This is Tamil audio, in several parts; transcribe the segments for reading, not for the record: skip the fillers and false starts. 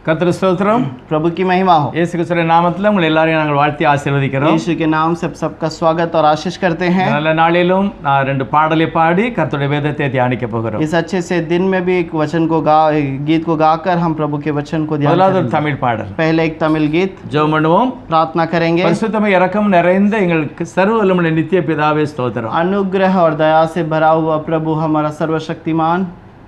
கர்த்தர் ஸ்தோத்திரம். प्रभु की महिमा हो। இயேசு கிறிஸ்துவின் நாமத்தில் உங்களை எல்லாரையும் நாங்கள் வாழ்த்தி ஆசீர்வதிக்கிறோம். यीशु के नाम से सबका स्वागत और आशीष करते हैं। நல்ல நாளிலும் நான் 2 பாடலை பாடி கர்த்தருடைய வேதத்தை தியானிக்க போகிறோம். इस अच्छे से दिन में भी एक वचन को गीत को गाकर हम प्रभु के वचन को ध्यान முதலாவது ஒரு தமிழ் பாடல். पहले एक तमिल गीत ஜெபம் பண்ணுவோம். प्रार्थना करेंगे। பரிசுத்தமும் இரக்கமும் நிறைந்த எங்களுக்கு சர்வ வல்லமையுள்ள நித்திய பிதாவே ஸ்தோத்திரம். अनुग्रह और दया से भरा हुआ प्रभु हमारा सर्वशक्तिमान,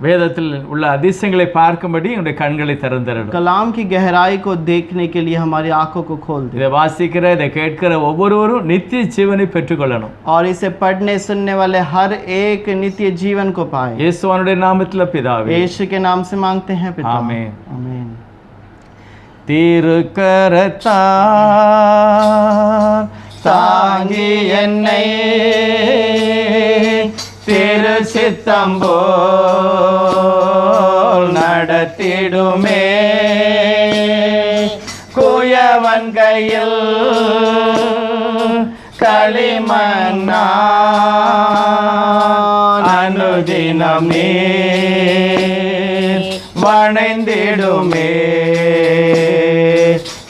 வேதத்தில் உள்ள அதிசயங்களை பார்க்கும்படி எங்களுடைய கண்களை திறந்திரணும். कलाम की गहराई को देखने के लिए हमारी आंखों को खोल दे। இதை வாசிக்கிற இதை கேட்கிற ஒவ்வொருவரும் நித்திய ஜீவனை பெற்றுக்கொள்ளணும். और इसे पढ़ने सुनने वाले हर एक नित्य जीवन को पाए। இயேசுவினுடைய நாமத்தில் பிதாவே. यीशु के नाम से मांगते हैं पिता। ஆமென். आमीन। திருக்கரத்தால் தாங்கி என்னை திரு சித்தம் போல் நடத்திடுமே, குயவன் கையில் களிமண்ணான் அனுதினம் நீர் வணைந்திடுமே,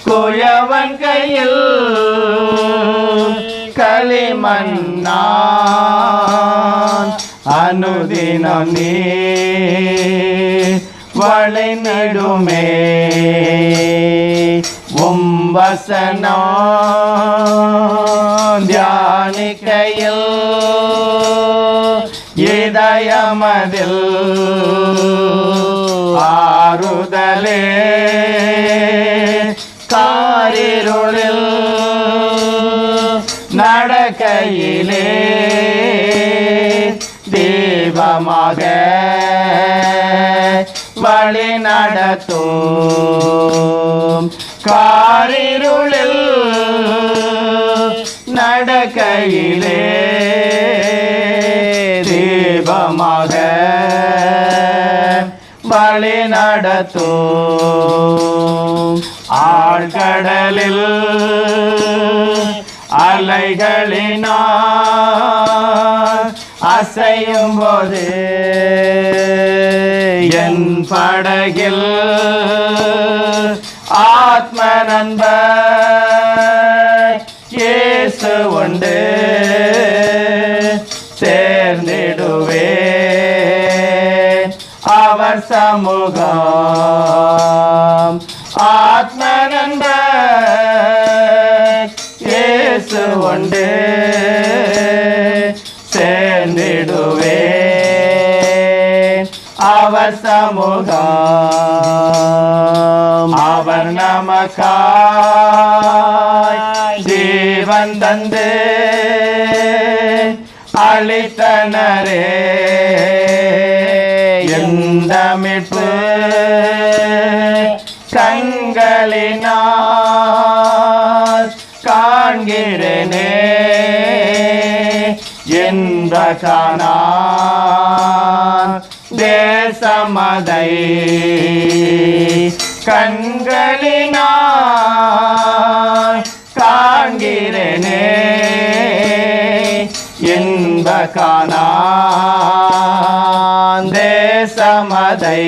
குயவன் கையில் களிமண்ணான் அனுதினம் நீர் வளைந்திடுமே, வசனம் தியானிக்கையில் இதயமதில் ஆறுதலே, காரிருளில் நடக்கையிலே தீபமாக வழி நடத்தும், காரிருளில் நடக்கையிலே தீபமாக வழி நடத்தும், ஆழ்கடலில் அலைகளினால் அசையும் போது என் படகில் ஆத்ம நண்பர் இயேசு உண்டு, சேர்ந்திடுவேன் அவர் சமூகம், ஆத்ம நண்பர் இயேசு உண்டு, சேர்ந்திடுவேன் அவர் சமூகம், அவர் நமக்காய் ஜீவன் தந்து அளித்தனரே, எந்த மீட்பு கண்களினால் காண்கிறேனே, என்ப காணான் தேசமதை கண்களினால் காண்கிறேனே, என்ப காணான் தேசமதை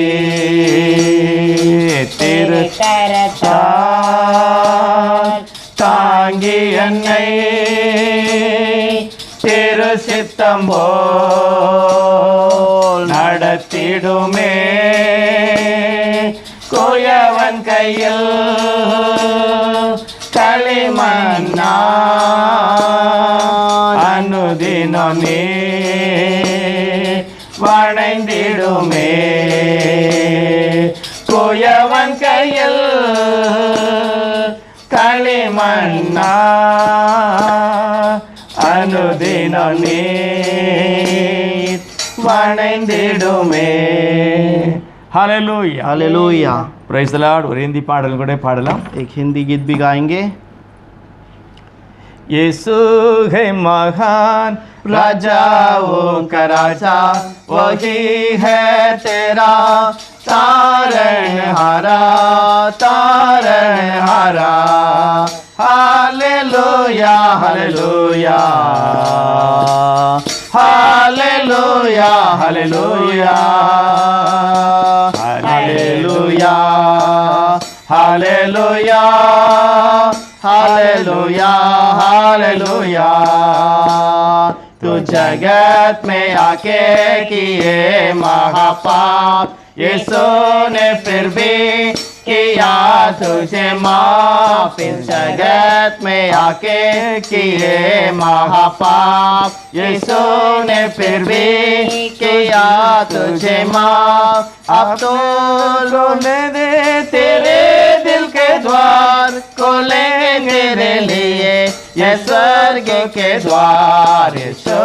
திருக்கரத்தால் தாங்கி என்னை திரு சித்தம் போல் நடத்திடுமே, குயவன் கையில் களிமண்ணான் அனுதினம் நீர் வணைந்திடுமே, குயவன் கையில் களிமண்ணான் அனுதினம் நீர் வணைந்திடுமே. Hallelujah hallelujah. Praise the lord. और हिंदी पाडल கூட பாடலாம். एक हिंदी गीत भी गाएंगे। यीशु है महान राजाओं का राजा, वही है तेरा तारणहारा, तारणहारा। Hallelujah hallelujah hallelujah hallelujah hallelujah hallelujah hallelujah hallelujah. तू जगत में आके किए महापाप, यीशु ने फिर भी किया तुझे माफ। इस जगत में आके किए महापाप, यीशु ने फिर भी किया तुझे माफ। अब तो रोने दे तेरे दिल के द्वार, खोलेंगे तेरे लिए ये स्वर्ग के द्वार। यीशु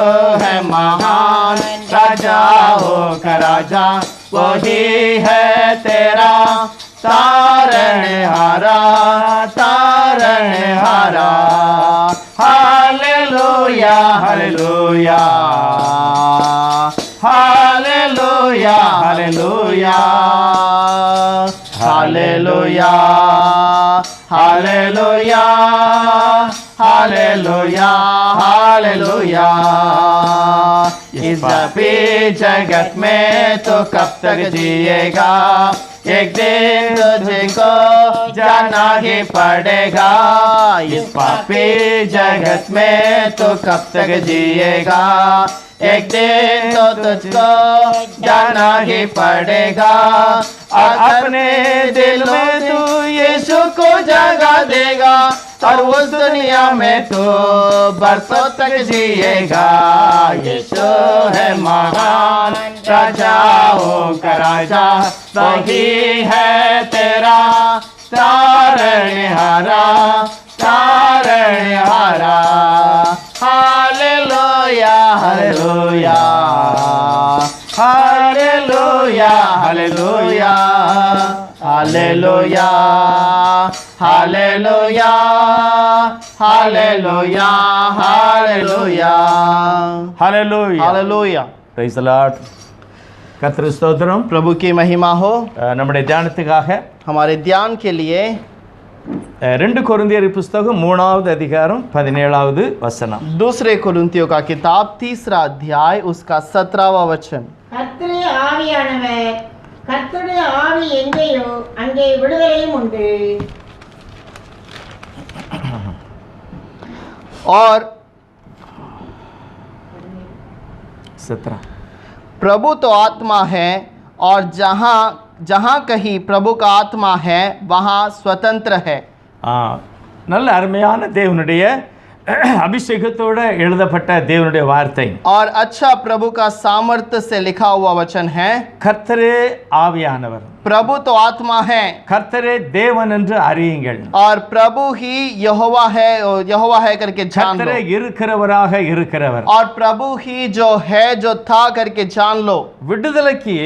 है महान राजाओं का राजा, वही है तेरा तारणहारा तारणहारा। Hallelujah hallelujah hallelujah hallelujah hallelujah hallelujah hallelujah hallelujah. इस भी जगत में तो कब तक जिएगा, एक दिन तुझको जाना ही पड़ेगा। इस पापी जगत में तो कब तक जिएगा, एक दिन तो तुझको जाना ही पड़ेगा। और अपने दिल में तू यीशु को जगा देगा, और उस दुनिया में तो बरसों तक जिएगा। यीशु है महान राजाओं का राजा, वही है तेरा तारणहारा तारणहारा। Hallelujah hallelujah hallelujah hallelujah hallelujah hallelujah hallelujah hallelujah hallelujah hallelujah. praise the lord. கர்த்தருக்கு ஸ்தோத்திரம். प्रभु की महिमा हो। நம்முடைய தியானத்துக்காக हमारे ध्यान के लिए 2 கொரிந்தியர் புத்தகம் 3வது அதிகாரம் 17வது வசனம். दूसरे कुरिन्थियों का किताब 3रा अध्याय उसका 17वां वचन। கர்த்தரே ஆவியானவர், கர்த்தருடைய ஆவி எங்கேயோ அங்கே விடுதலையும் உண்டு. और 17 प्रभु तो आत्मा है, और जहाँ जहाँ कहीं प्रभु का आत्मा है वहाँ स्वतंत्र है। நல்ல அருமையான தேவனுடைய அபிஷேகத்தோட எழுதப்பட்ட தேவனுடைய வார்த்தை. और अच्छा प्रभु का सामर्थ्य से लिखा हुआ वचन है। கர்த்தரே ஆவியானவர், प्रभु तो आत्मा है, கர்த்தரே தேவன் என்று அறியுங்கள். और प्रभु ही यहोवा है करके जान लो। கர்த்தரே இருக்கிறவராக இருக்கிறவர், और प्रभु ही जो है जो था करके जान लो। விடுதலைக்கு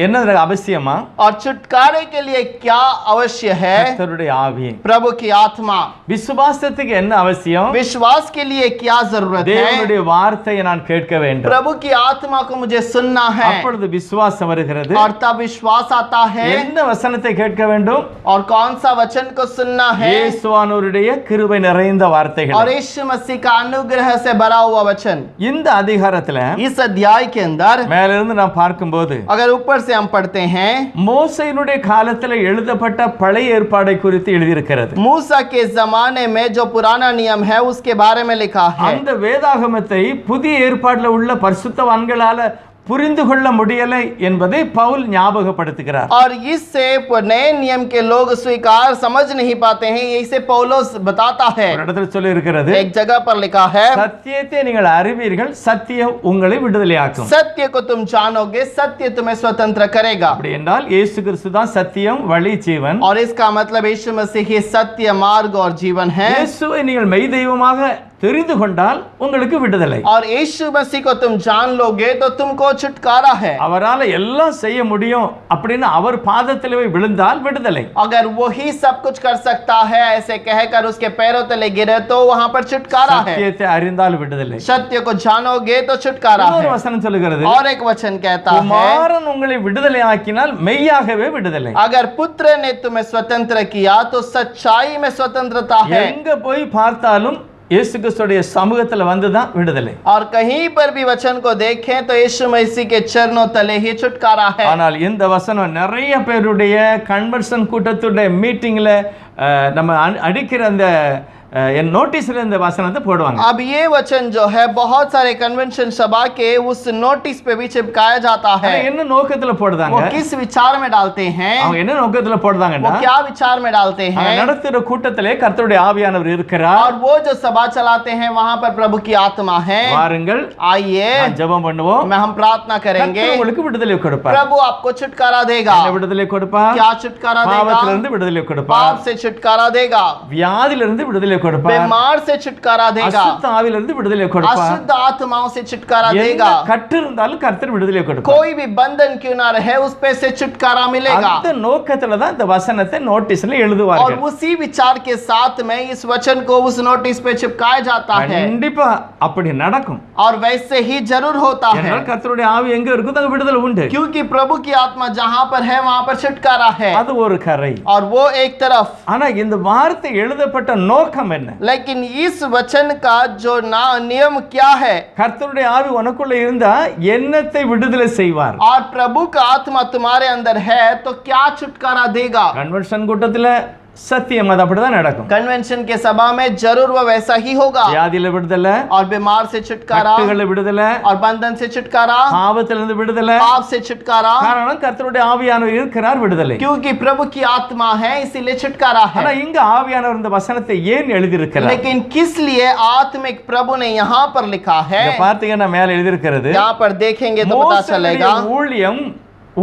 என்ன அவசியமா? और छुटकारे के लिए क्या अवश्य है? கர்த்தருடைய ஆவி. प्रभु की आत्मा। விசுவாசத்துக்கு என்ன அவசியம்? विश्वास के लिए क्या जरूरत है? தேவனுடைய வார்த்தையை நான் கேட்க வேண்டும். प्रभु की आत्मा को मुझे सुनना है, அப்பொழுது விசுவாசம் வருகிறது. और तब विश्वास आता है। என்ன வசனத்தை கேட்க வேண்டும்? और कौन सा वचन को सुनना है? இயேசுவானவருடைய கிருபை நிறைந்த வார்த்தைகள். और यीशु मसीह का अनुग्रह से भरा हुआ वचन। இந்த அதிகாரத்துல इस अध्याय के अंदर மேல இருந்து நாம் பார்க்கும்போது, अगर ऊपर से हम पढ़ते हैं, மோசேயினுடைய காலத்துல எழுதப்பட்ட பழைய ஏற்பாடை குறித்து எழுதியிருக்கிறது. मूसा के जमाने में जो पुराना नियम है उसके बारे में लिखा है। அந்த வேதாகமத்தை புதிய ஏற்பாடுல உள்ள பரிசுத்தவான்களால புரிந்து கொள்ள முடியலை என்பதை பவுல் ஞாபகப்படுத்துகிறார். और इससे नए नियम के लोग स्वीकार समझ नहीं पाते हैं, इसे पौलुस बताता है। ஒரு இடத்துல சொல்லி இருக்கிறது, एक जगह पर लिखा है, சத்தியத்தை நீங்கள் அறிவீர்கள், சத்தியம் உங்களை விடுதலையாக்கும். सत्य को तुम जानोगे, सत्य तुम्हें स्वतंत्र करेगा। அப்படி என்றால் இயேசு கிறிஸ்து தான் சத்தியம், வழி, ஜீவன். और इसका मतलब यीशु मसीह ही सत्य, मार्ग और जीवन है। இயேசுவை நீங்கள் மெய் தெய்வமாக தெரிந்து கொண்டால் உங்களுக்கு விடுதலை. और यीशु मसीह को तुम जान लोगे तो तुमको छुटकारा है। அவரால எல்லாம் செய்ய முடியும் அப்படின்னு அவர் பாதத்திலே விழுந்தால் விடுதலை. अगर वही सब कुछ कर सकता है ऐसे कहकर उसके पैरों तले गिरे तो वहां पर छुटकारा है। சத்தியத்தை அறிந்தால் விடுதலை. सत्य को जानोगे तो छुटकारा இன்னொரு है। வசனம் சொல்லுகிறது, और एक वचन कहता है, குமாரன் உங்களை விடுதலை ஆக்கினால் மெய்யாகவே விடுதலை. अगर पुत्र ने तुम्हें स्वतंत्र किया तो सच्चाई में स्वतंत्रता है। எங்க போய் பார்த்தாலும் இயேசு கிறிஸ்துடைய சமூகத்துல வந்துதான் விடுதலை. और कहीं पर भी वचन को देखें तो यीशु मसीह के चरणों तले ही छुटकारा है। ஆனால் இந்த வசனம் நிறைய பேருடைய கன்வென்ஷன் கூட்டத்துடைய மீட்டிங்ல நம்ம அடிக்கிற அந்த என் நோட்டீஸ்ல இந்த வசனத்தை போடுவாங்க. अब ये वचन जो है बहुत सारे कन्वेंशन सभा के उस नोटिस पे भी चिपकाया जाता है। என்ன நோக்கத்துல போடுறாங்க? वो किस विचार में डालते हैं? அவங்க என்ன நோக்கத்துல போடுறாங்கன்னா, वो क्या विचार में डालते हैं? நடத்துற கூட்டத்திலே கர்த்தருடைய ஆவியானவர் இருக்கிறார். और वो जो सभा चलाते हैं वहां पर प्रभु की आत्मा है। வாருங்கள், आइए ஜெபம் பண்ணுவோம், हम प्रार्थना करेंगे, கர்த்தர் உங்களுக்கு விடுதலை கொடுப்பார். प्रभु आपको छुटकारा देगा। என்ன விடுதலை கொடுப்பார்? क्या छुटकारा देगा? பாவத்திலிருந்து விடுதலை கொடுப்பார், पाप से छुटकारा देगा, வியாதியிலிருந்து விடுதலை கொடுப்பார், बीमार से छुटकारा देगा, அசுத்த ஆவியிலிருந்து விடுதலை கொடுப்பார், अशुद्ध आत्माओं से छुटकारा என்ன देगा। கட்டு இருந்தாலும் கர்த்தர் விடுதலை கொடுப்பார். कोई भी बंधन क्यों ना रहे उस पे से छुटकारा मिलेगा। அந்த நோக்கத்துல தான் இந்த வசனத்தை நோட்டீஸ்ல और எழுதுவார்கள். उसी विचार के साथ में इस वचन को उस नोटिस पे चिपकाया जाता है। கண்டிப்பா அப்படி நடக்கும். और वैसे ही जरूर होता है, ஏனென்றால் கர்த்தருடைய ஆவி எங்க இருக்குதோ அங்க விடுதலை உண்டு. क्योंकि प्रभु की आत्मा जहां पर है वहां पर छुटकारा है। அது ஒரு கரை. और वो एक तरफ, ஆனா இந்த வார்த்தை எழுதப்பட்ட நோக்கம் என்ன? लेकिन इस वचन का जो नियम क्या है? கர்த்தருடைய ஆவி உனக்குள்ள இருந்தா என்னத்தை விடுதலை செய்வார்? और प्रभु का आत्मा तुम्हारे अंदर है तो क्या छुटकारा देगा? கன்வென்ஷன் கூட்டத்துல சத்தியம் அது அப்படிதான் நடக்கும். कन्वेंशन के सभा में जरूर वो वैसा ही होगा। வியாதியில விடுதலை, और बीमार से छुटकारा, கட்டுகள விடுதலை, और बंधन से छुटकारा, பாவத்திலிருந்து விடுதலை. पाप से छुटकारा, காரணம் கர்த்தருடைய ஆவியானவர் இருக்கிறார், விடுதலை. क्योंकि प्रभु की आत्मा है इसीलिए छुटकारा ஆனா है। இங்க ஆவியானவர் இந்த வசனத்தை ஏன் எழுதி இருக்கிறார்? लेकिन किस लिए आत्मिक प्रभु ने यहाँ पर लिखा है? இங்க பார்த்தீங்கன்னா மேல எழுதி இருக்கிறது, यहाँ पर देखेंगे तो पता மோசேயுடைய चलेगा।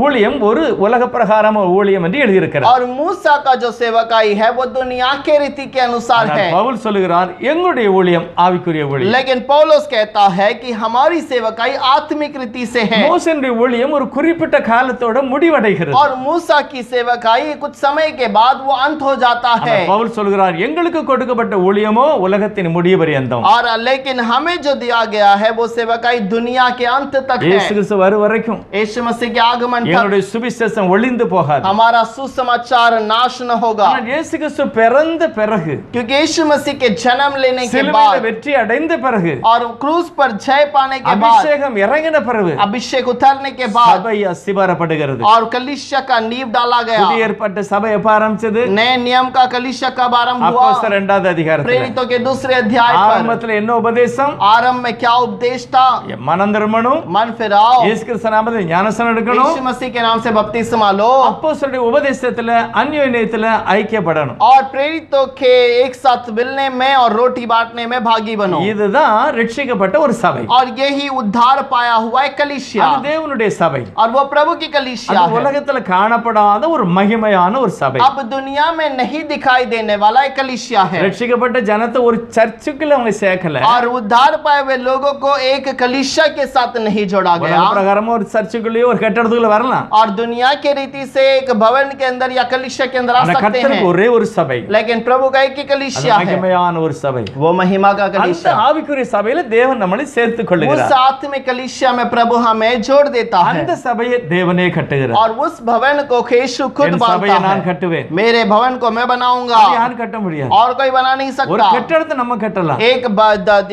ஊழியம் ஒரு உலக பிரகாரம் ஊழியம் என்று எழுதி இருக்கிறார். और मूसा का जो सेवकाई है वो दुनिया के रीति के अनुसार है। பவுல் சொல்லுகிறார் எங்களுடைய ஊழியம் ஆவிக்குரிய ஊழியம். लेकिन पौलुस कहता है कि हमारी सेवकाई आत्मिक रीति से है। மோசேயுடைய ஊழியம் ஒரு குறிப்பிட்ட காலத்தோட முடிவடைகிறது. और मूसा की सेवकाई कुछ समय के बाद वो अंत हो जाता है। பவுல் சொல்லுகிறார் எங்களுக்கு கொடுக்கப்பட்ட ஊழியமோ உலகத்தின் முடிவு பரியந்தம். और लेकिन हमें जो दिया गया है वो सेवकाई दुनिया के अंत तक है। இயேசு கிறிஸ்து வரும் வரைக்கும் यीशु मसीह के आगमन तक என்னுடைய சுவிசேஷம் ஒளிந்து போகாது. हमारा सुसमाचार नाश न होगा। ஆனால் இயேசு கிறிஸ்து பிறந்த பிறகு, क्योंकि यीशु मसीह के जन्म लेने के சிலுவையில बाद வெற்றி அடைந்த பிறகு, और क्रूस पर जय पाने के बाद, அபிஷேகம் இறங்கின பிறகு अभिषेक उतरने के बाद சபை அஸ்திபாரப்படுகிறது. और कलीसिया का नींव डाला गया। புதிய ஏற்பாட்டு சபை எப்ப ஆரம்பிச்சது? नए नियम का कलीसिया कब आरंभ हुआ? அப்போஸ்தலர் 2வது அதிகாரத்துல. प्रेरितों के दूसरे अध्याय पर। ஆரம்பத்துல என்ன உபதேசம்? आरंभ में क्या उपदेश था? மனம் திரும்பணும், मन फिराओ, இயேசு கிறிஸ்து நாமத்தில் ஞானஸ்நானம் எடுக்கணும், यीशु मसीह के नाम से बपतिस्मा लो, அப்போஸ்தலருடைய உபதேசத்துல அந்யோன்யத்துல ஐக்கியப்படணும். और प्रेरितों के एक साथ मिलने में और रोटी बांटने में भागी बनो। இதுதான் ரட்சிக்கப்பட்ட ஒரு சபை. और यही उद्धार पाया हुआ है कलीसिया। அது தேவனுடைய சபை. और वो प्रभु की कलीसिया அது है। உலகத்துல காணப்படாத ஒரு மகிமையான ஒரு சபை. अब दुनिया में नहीं दिखाई देने वाला एक कलीसिया है। ரட்சிக்கப்பட்ட ஜனத்தை ஒரு சர்ச்சுக்குள்ள அவங்க சேர்க்கல. और उद्धार पाए हुए लोगों को एक कलीसिया के साथ नहीं जोड़ा गया। உலக பிரகாரமா ஒரு சர்ச்சுக்குள்ளேயே ஒரு கட்டடத்துக்குள்ள வரலாம். और दुनिया के रीति से एक भवन के अंदर या कलीसिया के अंदर आ ஆனா सकते கர்த்தருக்கு हैं, ஒரே ஒரு சபை. लेकिन प्रभु का एक ही அது कलीसिया है, மகிமையான ஒரு சபை. वो महिमा का அந்த कलीसिया। ஆவிக்குரிய சபையில தேவன் நம்மளை சேர்த்துக் उस கொள்ளுகிறார். आत्मिक कलीसिया में प्रभु हमें जोड़ देता है। அந்த சபையை தேவனே கட்டுகிறார். और उस भवन को यीशु खुद என் बांधता சபையை நான் है। கட்டுவேன். मेरे भवन को मैं बनाऊंगा, அதை யாரும் கட்ட முடியாது. और कोई बना नहीं ஒரு सकता। கட்டடத்தை நம்ம கட்டலாம்.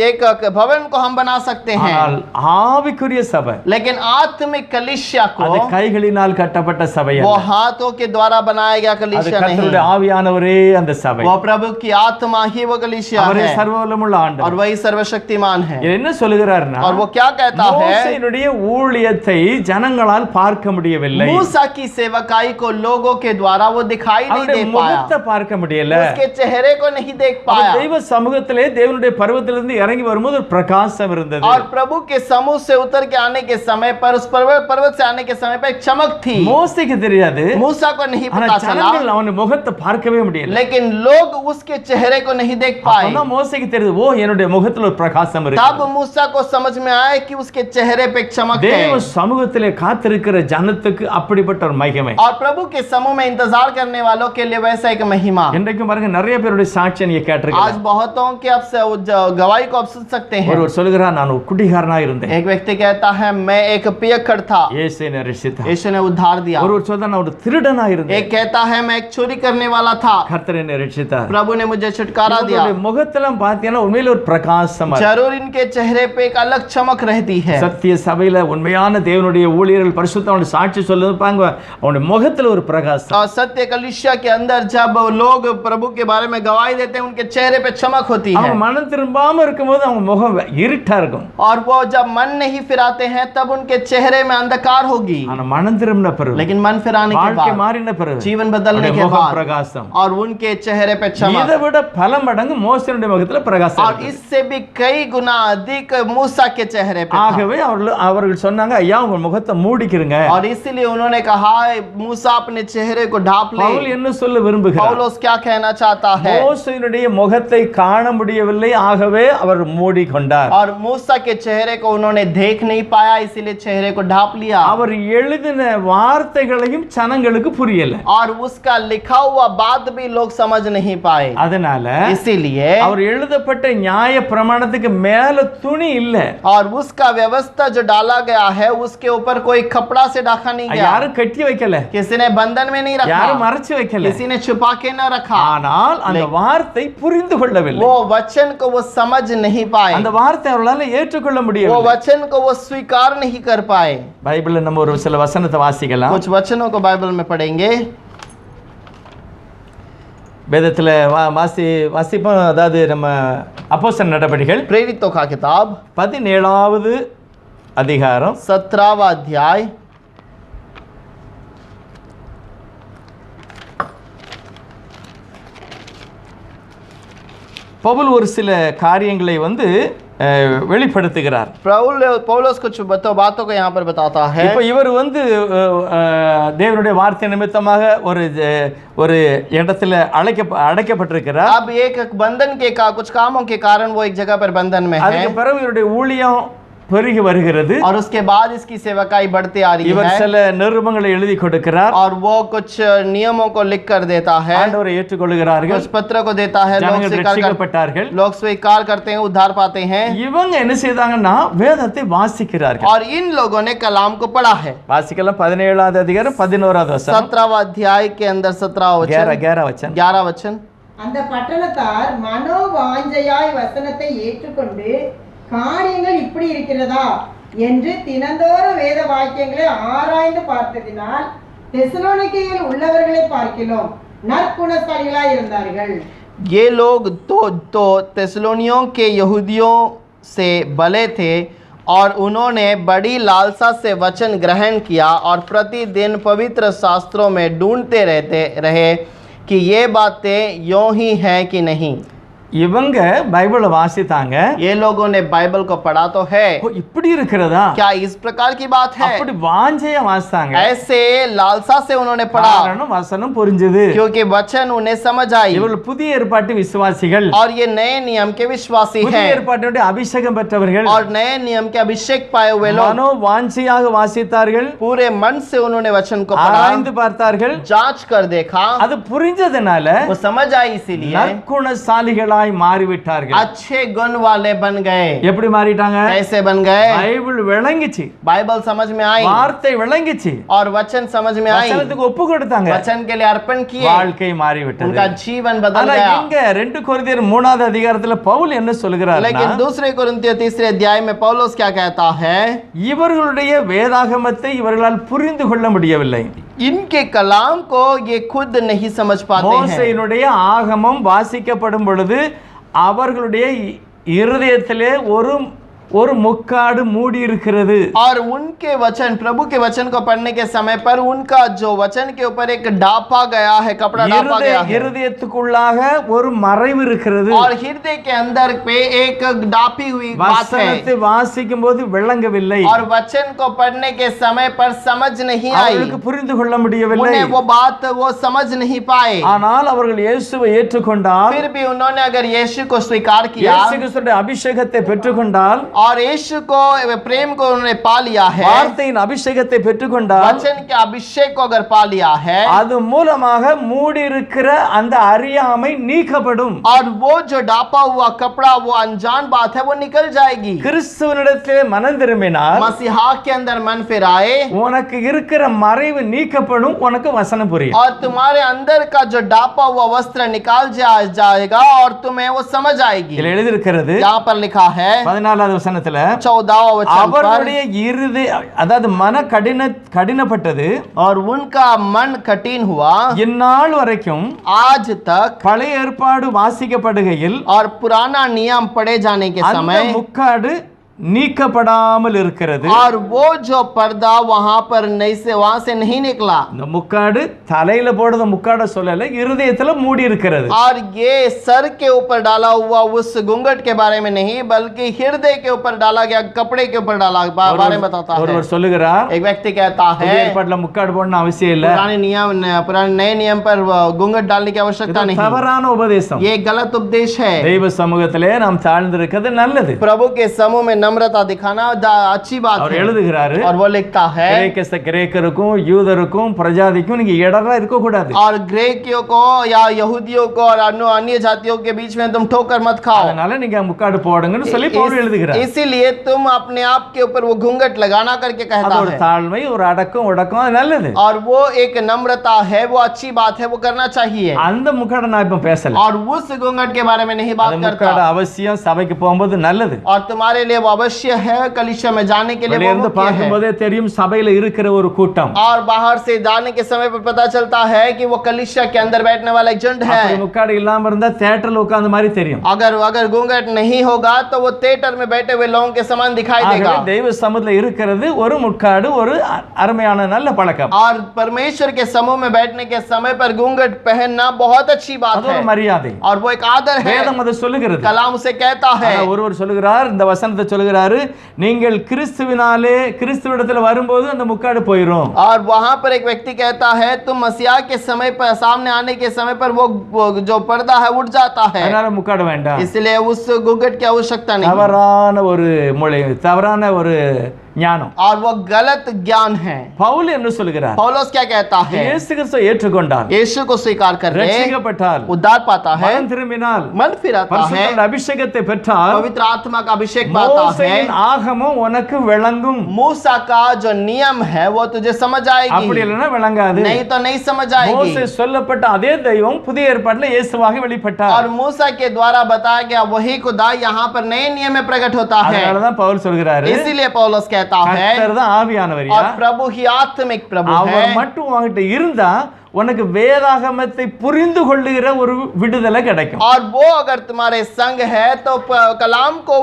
एक भवन को हम बना सकते हैं, ஆனால் ஆவிக்குரிய சபை लेकिन आत्मिक कलीसिया அது को கைகளினால் கட்டப்பட்ட சபை वो அல்ல. हाथों के द्वारा बनाया गया அது कलीसिया கர்த்தருடைய नहीं, ஆவியானவரே அந்த சபை. वो प्रभु की आत्मा ही वो कलीसिया அவரே है, சர்வவல்லமுள்ள और ஆண்டவர். वही सर्वशक्तिमान है। என்ன சொல்லுகிறார்னா, और वो क्या कहता है? மோசேயினுடைய ஊழியத்தை ஜனங்களால் பார்க்க முடியவில்லை. मूसा की सेवकाई को लोगों के द्वारा वो दिखाई नहीं அவருடைய दे पाया, முகத்தை பார்க்க முடியல. उसके चेहरे को नहीं देख அவர் पाया। தெய்வ சமூகத்திலே தேவனுடைய பர்வதத்திலிருந்து இறங்கி வரும்போது ஒரு பிரகாசம் இருந்தது. और प्रभु के समूह से उतर के आने के समय पर, उस पर्वत से आने के समय पर एक चमक थी। மோசேக்கு தெரியாது, मूसा को नहीं ஆனா पता चला, ஜனங்கள் அவன் முகத்தை பார்க்கவே முடியல. लेकिन लोग उसके चेहरे को नहीं देख पाए। அப்பதான் மோசேக்கு தெரியுது, ஓ என்னுடைய முகத்துல ஒரு பிரகாசம் तब இருக்கு. मूसा को समझ में आया कि उसके चेहरे पे एक चमक है। தேவ சமூகத்திலே காத்திருக்கிற ஜனத்துக்கு அப்படிப்பட்ட ஒரு மகிமை. और प्रभु के समूह में इंतजार करने वालों के लिए वैसा एक महिमा। இன்றைக்கு பாருங்க நிறைய பேருடைய சாட்சியை நீங்க आज கேட்டிருக்கீங்க. बहुतों के आप गवाही को आप सुन सकते हैं। ஒருவர் சொல்லுகிறார், நான் ஒரு குடிகாரனா இருந்தேன், एक व्यक्ति कहता है मैं एक पियक्कड़ था, இயேசு என்னை ரட்சித்தார். ரட்சித்தார். यीशु ने उद्धार दिया। ஒருவர் சொல்றார், நான் ஒரு திருடனா இருந்தேன், एक कहता है मैं एक चोरी करने वाला था, கர்த்தர் என்னை ரட்சித்தார். प्रभु ने मुझे छुटकारा दिया। இவங்களுடைய முகத்தெல்லாம் பார்த்தீங்கன்னா உண்மையில ஒரு பிரகாசமா இருக்கு. जरूर इनके चेहरे पे एक अलग चमक रहती है। சத்திய சபையில உண்மையான தேவனுடைய ஊழியர்கள் பரிசுத்தவனுடைய சாட்சி சொல்லுவாங்க, அவனுடைய முகத்துல ஒரு பிரகாசம். और सत्य कलीसिया के अंदर जब लोग प्रभु के बारे में गवाही देते हैं, उनके चेहरे पे चमक होती है। அவங்க மனம் திரும்பாம இருக்கும்போது அவங்க முகம் இருட்டா இருக்கும். और वो जब मन नहीं फिराते हैं तब उनके चेहरे में अंधकार होगी। ஆனா மனம் திரும்பின பிறகு, लेकिन मन फिराने के வாழ்க்கை बाद, மாறின பிறகு, जीवन बदलने के முகம் बाद பிரகாசம். और उनके चेहरे पे चमक, இதை விட பல மடங்கு மோசேயுடைய முகத்துல பிரகாசம் और இருக்கு. इससे भी कई गुना अधिक मूसा के चेहरे पे था। ஆகவே அவர்கள் சொன்னாங்க, ஐயா உங்க முகத்தை மூடிக்கிறங்க. और इसीलिए उन्होंने कहा मूसा अपने चेहरे को ढाप ले। பவுல் என்ன சொல்ல விரும்புகிறார்? पौलुस क्या कहना चाहता है? மோசேயுடைய முகத்தை காண முடியவில்லை, ஆகவே அவர் மூடிக்கொண்டார். और मूसा के चेहरे को उन्होंने देख नहीं पाया, इसीलिए चेहरे को ढाप लिया। அவர் எழுதின வார்த்தைகளையும் ஜனங்களுக்கு புரியல. और उसका लिखा हुआ बात भी लोग समझ नहीं पाए। அதனால इसीलिए அவர் எழுதப்பட்ட நியாய பிரமாணத்துக்கு மேல துணி இல்ல. और उसका व्यवस्था जो डाला गया है उसके ऊपर कोई कपड़ा से ढका नहीं गया। யாரும் கட்டி வைக்கல, किसी ने बंधन में नहीं யாரும் रखा, மறைச்சு வைக்கல. किसी ने छुपा के न रखा। ஆனால் அந்த வார்த்தை புரிந்து கொள்ளவில்லை. वो वचन को वो समझ नहीं पाए, அந்த வார்த்தை அவர்களால ஏற்றுக்கொள்ள वो முடியவில்லை. वचन को वो स्वीकार नहीं कर पाए। பைபிள்ல நம்ம ஒரு சில வசனத்தை வாசிக்கலாம். कुछ वचनों को बाइबल में पढ़ेंगे। வேதத்துல வாசிப்போம். அதாவது நம்ம அப்போஸ்தலர் நடபடிகள் प्रेरितों का किताब 17வது அதிகாரம் 17वां अध्याय பவுல் ஒரு சில காரியங்களை வெளிப்படுத்துகிறார். पौलुस कुछ बातों को यहाँ पर बताता है। இப்போ இவர் தேவனுடைய வார்த்தை நிமித்தமாக ஒரு இடத்துல அடைக்கப்பட்டிருக்கிறார். अब एक बंधन के कुछ कामों के कारण वो एक जगह पर बंधन में है। அதுக்கு பிறகு இவருடைய ஊழியம் பெருகி வருகிறது. और उसके बाद इसकी सेवकाई बढ़ती आ रही இவர் है। சில நிருபங்களை எழுதி கொடுக்கிறார். और वो कुछ नियमों को लिख कर देता है। ஆண்டவரை ஏற்றுக்கொள்கிறார்கள். कुछ पत्र को देता है, लोग स्वीकार करते हैं, उद्धार पाते हैं। இவங்க என்ன செய்தாங்கன்னா வேதத்தை வாசிக்கிறார்கள். और इन लोगों ने कलाम को पढ़ा है। வாசிக்கலாம் 17வது அதிகாரம் 11வது வசனம். 17वां अध्याय के अंदर 17वां वचन 11 वचन। அந்த பட்டணத்தார் மனோவாஞ்சையாய் வசனத்தை ஏற்றுக்கொண்டு காரியங்கள் இப்படி இருக்கிறதா என்று தினந்தோறும் வேத வாக்கியங்களை ஆராய்ந்து பார்த்ததினால் தெசலோனிக்கேயில் உள்ளவர்களை பார்க்கிறோம் நற்குணசாலிகளாய் இருந்தார்கள். ये लोग तो तेसलोनियों के यहूदियों से भले थे और उन्होंने बड़ी लालसा से वचन ग्रहण किया और प्रतिदिन पवित्र शास्त्रों में ढूंढते रहे कि ये बातें यों ही हैं कि नहीं। இவங்க பைபிளை வாசித்தாங்க. ये लोगों ने बाइबल को पढ़ा तो है, இப்படி இருக்கிறதா, क्या इस प्रकार की बात है, அப்படி வாஞ்சையா வாசித்தாங்க. ऐसे लालसा से उन्होंने पढ़ा, வசனம் புரிஞ்சது, क्योंकि वचन उन्हें समझ आई। இவர்கள் புதிய ஏற்பாட்டு விசுவாசிகள் और ये नए नियम के विश्वासी புதிய हैं ஏற்பாட்டுடைய அபிஷேகம் பெற்றவர்கள். और नए नियम के अभिषेक पाए हुए लोग மனோ வாஞ்சையாக வாசித்தார்கள். पूरे मन से उन्होंने वचन को पढ़ा, ஆராய்ந்து பார்த்தார்கள், जांच कर देखा, அது புரிஞ்சதுனால वो समझ आई, इसीलिए நற்குணசாலிகளாய் மாறிவிட்டார்கள். अच्छे गुण वाले बन गए। எப்படி மாறிட்டாங்க? कैसे बन गए? பைபிள் விளங்கிச்சு, बाइबल समझ में आई, வார்த்தை விளங்கிச்சு, और वचन समझ में आई, வசனத்துக்கு ஒப்பு கொடுத்தாங்க, वचन के लिए अर्पण किए, வாழ்க்கை மாறிவிட்டது. उनका जीवन बदल ஆனா गया। இங்க 2 கொரிந்தியர் 3வது அதிகாரத்துல பவுல் என்ன சொல்கிறார்? लेकिन दूसरे कुरिन्थियों 3 अध्याय में पौलुस क्या कहता है? இவர்களுடைய வேதாகமத்தை இவர்களால் புரிந்து கொள்ள முடியவில்லை. इनके कलाम को ये खुद नहीं समझ पाते हैं। மோசேயினுடைய ஆகமம் வாசிக்கப்படும் பொழுது அவர்களுடைய இருதயத்திலே ஒரு முக்காடு மூடி இருக்கிறது. और उनके वचन, प्रभु के वचन को पढ़ने के समय पर उनका जो वचन के ऊपर एक ढापा गया है, कपड़ा ढापा गया है, இருதயத்துக்குள்ளாக ஒரு மறைவு இருக்கிறது. और हृदय के अंदर पे एक ढापी हुई बात है। வசனத்தை வாசிக்கும் போது விளங்கவில்லை, और वचन को पढ़ने के समय पर समझ नहीं आई, அவர்களுக்கு புரிந்து கொள்ள முடியவில்லை. उन्हें वो बात वो समझ नहीं पाए। ஆனால் அவர்கள் இயேசுவை ஏற்றுக்கொண்டால், फिर भी उन्होंने अगर यीशु को स्वीकार किया இயேசு கிறிஸ்துவின் அபிஷேகத்தை பெற்றுக்கொண்டால், और यीशु को प्रेम को उन्होंने पा लिया है, வார்த்தையின் அபிஷேகத்தை பெற்றுக்கொண்டால் वचन के अभिषेक को अगर पा लिया है, அது மூலமாக மூடி இருக்கிற அந்த அறியாமை நீக்கப்படும். और वो जो ढापा हुआ कपड़ा, वो अनजान बात है, वो निकल जाएगी. கிறிஸ்துவனிடத்திலே மனம் திரும்பினால் मसीहा के अंदर मन फिराए உனக்கு இருக்கிற மறைவு நீக்கப்படும், உனக்கு வசனம் புரியும். और तुम्हारे अंदर का जो ढापा हुआ वस्त्र निकाल जाएगा और तुम्हें वो समझ आएगी. இதுல எழுதி இருக்கிறது यहाँ पर लिखा है 14வது வசனத்துல 14वां वचन पर, அவருடைய இருதய அதாவது மன கடினப்பட்டது, और उनका मन कठिन हुआ இந்நாள் வரைக்கும் आज तक, பழைய ஏற்பாடு வாசிக்கப்படுகையில் और पुराना नियम पढ़े जाने के அந்த समय, முக்காடு நீக்கப்படாமல் இருக்கிறது. और वो जो पर्दा वहां पर नहीं से वहां से नहीं निकला. இந்த முக்காடு தலையில போடுற முக்காட சொல்லல, இருதயத்துல மூடி இருக்கிறது. और ये सर के ऊपर डाला हुआ उस घूंघट के बारे में नहीं, बल्कि हृदय के ऊपर डाला गया कपड़े के ऊपर डाला बारे में बताता है. ஒருவர் சொல்லுகிறார், एक व्यक्ति कहता है புதிய ஏற்பாட்டுல முக்காடு போடணும் அவசியம் இல்ல, पुराने नए नियम पर घूंघट डालने की आवश्यकता नहीं. தவறான உபதேசம். ये गलत उपदेश है. தெய்வ சமூகத்திலே நாம் தாழ்ந்திருக்கிறது நல்லது. प्रभु के समूह में नम्रता दिखाना अच्छी बात அவர் है. எழுதுகிறாரு, और वो लिखता है கிரேக்கருக்கும் யூதருக்கும் பிரஜாதிக்கும் நீங்க இடரா இருக்க கூடாது. और ग्रीकियों को या यहूदियों को और अन्य जातियों के बीच में तुम ठोकर मत खाओ. அதனால நீங்க முக்காடு போடுங்கன்னு சொல்லி பவுல் எழுதுகிறார். इसीलिए तुम अपने आप के ऊपर वो घूंघट लगाना करके அது कहता ஒரு है. தாழ்மை, ஒரு அடக்கம், ஒடுக்கம், அது நல்லது. और वो एक नम्रता है, वो अच्छी बात है, वो करना चाहिए. அந்த முக்காட நான் இப்ப பேசல. और उस घूंघट के बारे में नहीं बात அந்த करता. முக்காடு அவசியம் சபைக்கு போகும்போது நல்லது. और तुम्हारे लिए वो अवश्य है कलीसिया में जाने के लिए வெளிய वो இருந்து मुख्य है. பார்க்கும்போதே தெரியும் சபையில இருக்கிற ஒரு கூட்டம். और बाहर से जाने के समय पर पता चलता है कि वो कलीसिया के अंदर बैठने वाला एक झुंड है. அப்படி முக்காடு இல்லாம இருந்தா தியேட்டர்ல உட்கார்ந்த மாதிரி தெரியும். अगर घूंघट नहीं होगा तो वो थिएटर में बैठे हुए लोगों के समान दिखाई देगा. ஆகவே தெய்வ சமூகத்துல இருக்கிறது ஒரு முக்காடு, ஒரு அருமையான நல்ல பழக்கம். और परमेश्वर के समूह में बैठने के समय पर घूंघट पहनना बहुत अच्छी बात அது है. ஒரு மரியாதை. और वो एक आदर है. வேதம் அதை சொல்லுகிறது. कलाम उसे कहता है. ஆனா ஒருவர் சொல்லுகிறார், இந்த வசனத்தை சொல்லுகிறாரு, நீங்கள் கிறிஸ்துவினாலே கிறிஸ்துவிடத்தில் வரும்போது அந்த முக்காடு போயிடும். और वहां पर एक व्यक्ति कहता है तुम मसीहा के समय पर सामने आने के समय पर वो जो पर्दा है उठ जाता है. அதனால முக்காடு வேண்டாம். इसलिए उस घूंघट की आवश्यकता नहीं. தவறான ஒரு மொழி, தவறான ஒரு ஞானம். और वो गलत ज्ञान है. பவுல் என்ன சொல்லுகிறார்? पौलुस क्या कहता है? இயேசு கிறிஸ்துவை ஏற்றுக்கொண்டால், यीशु को स्वीकार कर ले, ரட்சிக்கப்பட்டால், उद्धार पाता है, மனம் திரும்பினால், मन फिराता है, பரிசுத்த அபிஷேகத்தை பெற்றால், पवित्र आत्मा का अभिषेक पाता है, மோசேயின் ஆகமம் உனக்கு விளங்கும். मूसा का जो नियम है वो तुझे समझ அப்படி आएगी. இல்லைன்னா விளங்காது. नहीं तो नहीं समझ आएगी. மோசே சொல்லப்பட்ட அதே தெய்வம் புதிய ஏற்பாட்டில் இயேசுவாக வெளிப்பட்டார். और मूसा के द्वारा बताया गया वही खुदा यहाँ पर नए नियम में प्रकट होता है. அதனாலதான் பவுல் சொல்கிறாரு, इसीलिए पौलुस कहता है, கர்த்தர் தான் ஆவியானவர். और प्रभु ही आत्मिक प्रभु அவர் है. மட்டும் உன்கிட்ட இருந்தா உனக்கு வேதாகமத்தை புரிந்து கொள்ளுகிற ஒரு விடுதலை கிடைக்கும். और वो अगर तुम्हारे संग है तो कलाम को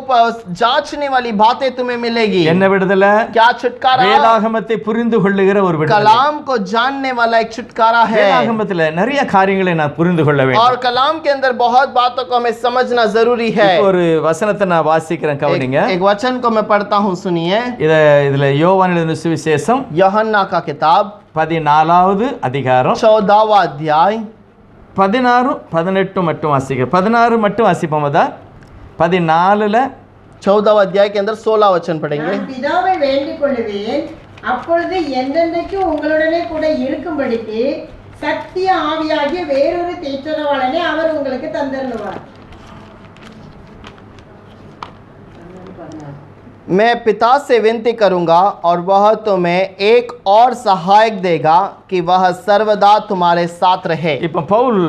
जांचने वाली बातें तुम्हें मिलेगी. என்ன விடுதலை? क्या छुटकारा? வேதாகமத்தை புரிந்து கொள்ளுகிற ஒரு விடுதலை. कलाम को जानने वाला एक छुटकारा है. வேதாகமத்துல நிறைய காரியங்களை நான் புரிந்து கொள்ள வேண்டும். और कलाम के अंदर बहुत बातों को हमें समझना जरूरी है. இப்போ ஒரு वचனத்தை நான் வாசிக்கிறேன், கவனிங்க. एक वचन को मैं पढ़ता हूँ, सुनिए. இதுல யோவான் எழுதின சுவிசேஷம் यूहन्ना का किताब 14வது அதிகாரம் 14वां अध्याय 16 18 மட்டும் வாசிக்க. 16 மட்டும் வாசிப்போம். 14ல 14वां अध्याय के अंदर 16 वचन पढ़ेंगे. நான் பிதாவை வேண்டிக் கொள்ளுவேன், அப்பொழுது என்றென்றைக்கும் உங்களுடனே கூட இருக்கும்படிக்கு சத்திய ஆவியாகிய வேறொரு தேற்றரவாளனை அவர் உங்களுக்கு தந்தருளுவார். मैं पिता से विनती करूंगा और वह तुम्हें एक और सहायक देगा कि वह सर्वदा तुम्हारे साथ रहे. இப்போ பவுல்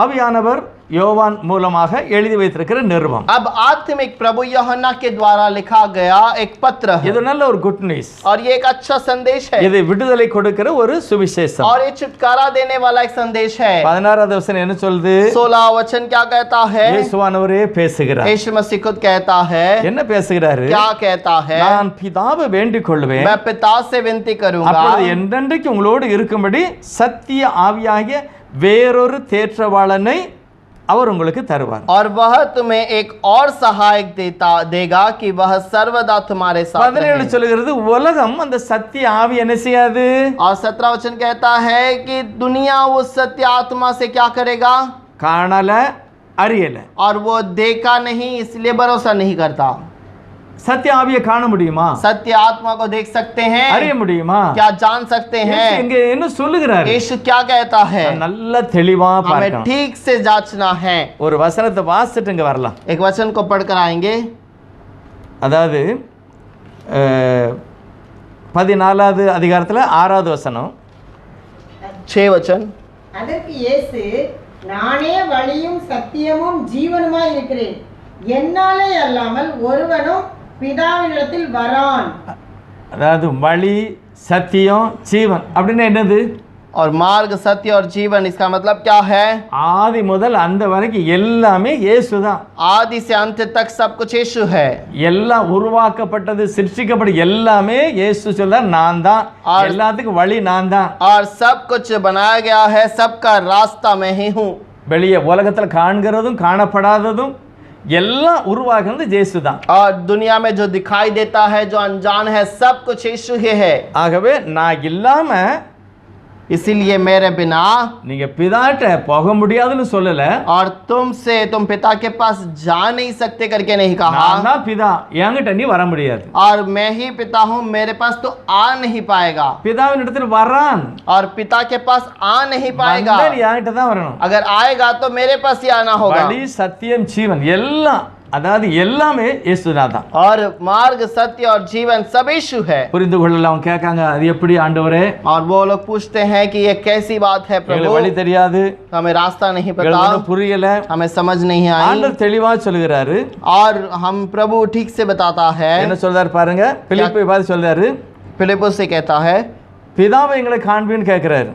ஆவியானவர் யோவான் மூலமாக எழுதி வைத்திருக்கிற நிருபம். अब आत्मिक प्रभु यूहन्ना के द्वारा लिखा गया एक पत्र है. இது நல்ல ஒரு குட் நியூஸ். और ये एक अच्छा संदेश है. இது விடுதலை கொடுக்கிற ஒரு சுவிசேஷம். और ये छुटकारा देने वाला एक संदेश है. 16வது வசனம் என்ன சொல்லுது? 16 वचन क्या कहता है? இயேசுவானவரே பேசுகிறார். यीशु मसीह खुद कहता है. என்ன பேசுகிறாரு? क्या कहता है? நான் பிதாவை வேண்டிக் கொள்வேன், मैं पिता से विनती करूंगा, அப்பொழுது என்றென்றைக்கு உங்களோடு இருக்கும்படி சத்திய ஆவியாகிய வேறொரு தேற்றவாளனை அவர் உங்களுக்கு தருவார். और वह तुम्हें एक और सहायक देगा कि वह सर्वदा तुम्हारे साथ 17 சொல்கிறது, உலகம் அந்த சத்திய ஆவி என்ன செய்யாது? और 17 वचन कहता है कि दुनिया उस सत्य आत्मा से क्या करेगा? காணல, அறியல. और वो देखा नहीं इसलिए भरोसा नहीं करता. சத்திய ஆவியை காண முடியுமா? सत्य आत्मा को देख सकते हैं? அறிய முடியுமா? क्या जान सकते இயேசு हैं? இங்க என்ன சொல்லுகிறாரு? यीशु क्या कहता है? நல்ல தெளிவா हमें பார்க்கணும். ठीक से जांचना है। ஒரு வசனத்தை வாசிட்டு இங்க வரலாம். एक वचन को पढ़कर आएंगे। அதாவது 14வது அதிகாரத்துல 6வது வசனம். 6 वचन। அதற்கு இயேசு, நானே வழியும் சத்தியமும் ஜீவனுமாய் இருக்கிறேன், என்னாலே அல்லாமல் ஒருவனும் பிதாவினிடத்தில் வரான். அதாவது வழி சத்தியம் ஜீவன் அப்படின்னா என்னது? और मार्ग सत्य और जीवन, इसका मतलब क्या है? ஆதி முதல் அந்த வரைக்கும் எல்லாமே இயேசு தான். आदि से अंत तक सब कुछ यीशु है। எல்லாம் உருவாக்கப்பட்டது சிருஷ்டிக்கப்பட்ட எல்லாமே இயேசு சொல்றார், நான் தான், எல்லாத்துக்கும் வழி நான் தான். और सब कुछ बनाया गया है, सबका रास्ता मैं ही हूँ। வெளியே உலகத்துல காண்கிறதும் காணப்படாததும் எல்லாம் உருவாக்குறது இயேசு தான். और दुनिया में जो दिखाई देता है, जो अनजान है, सब कुछ यीशु ही है। ஆகவே நான் இல்லாம इसीलिए मेरे बिना நீங்க பிதாட்ட போக முடியாதுன்னு சொல்லல. और तुम पिता के पास जा नहीं सकते करके नहीं कहा। நான் தான் பிதா, என்கிட்ட நீ வர முடியாது. और मैं ही पिता हूँ, मेरे पास तो आ नहीं पाएगा। பிதாவின் இடத்துல வரான், और पिता के पास आ नहीं पाएगा। வந்தா நீ என்கிட்ட தான் வரணும். अगर आएगा तो मेरे पास ही आना होगा। வழி சத்தியம் ஜீவன் எல்லாம், அதாவது எல்லாமே இயேசுதான் தான். और मार्ग सत्य और जीवन सब यीशु है। புரிந்து கொள்ளல. அவங்க கேட்காங்க, அது எப்படி ஆண்டவரே? और वो लोग पूछते हैं कि ये कैसी बात है எங்களுக்கு प्रभु, வழி தெரியாது, हमें रास्ता नहीं எங்களுக்கு पता, ஒண்ணும் புரியல. हमें समझ नहीं आई। ஆண்டவர் தெளிவா சொல்லுகிறாரு. और हम प्रभु ठीक से बताता है। என்ன சொல்றாரு பாருங்க. பிலிப்பை பார்த்து சொல்றாரு, फिलिप्पुस से कहता है, பிதாவை எங்களை காண்பின்னு கேட்கிறாரு.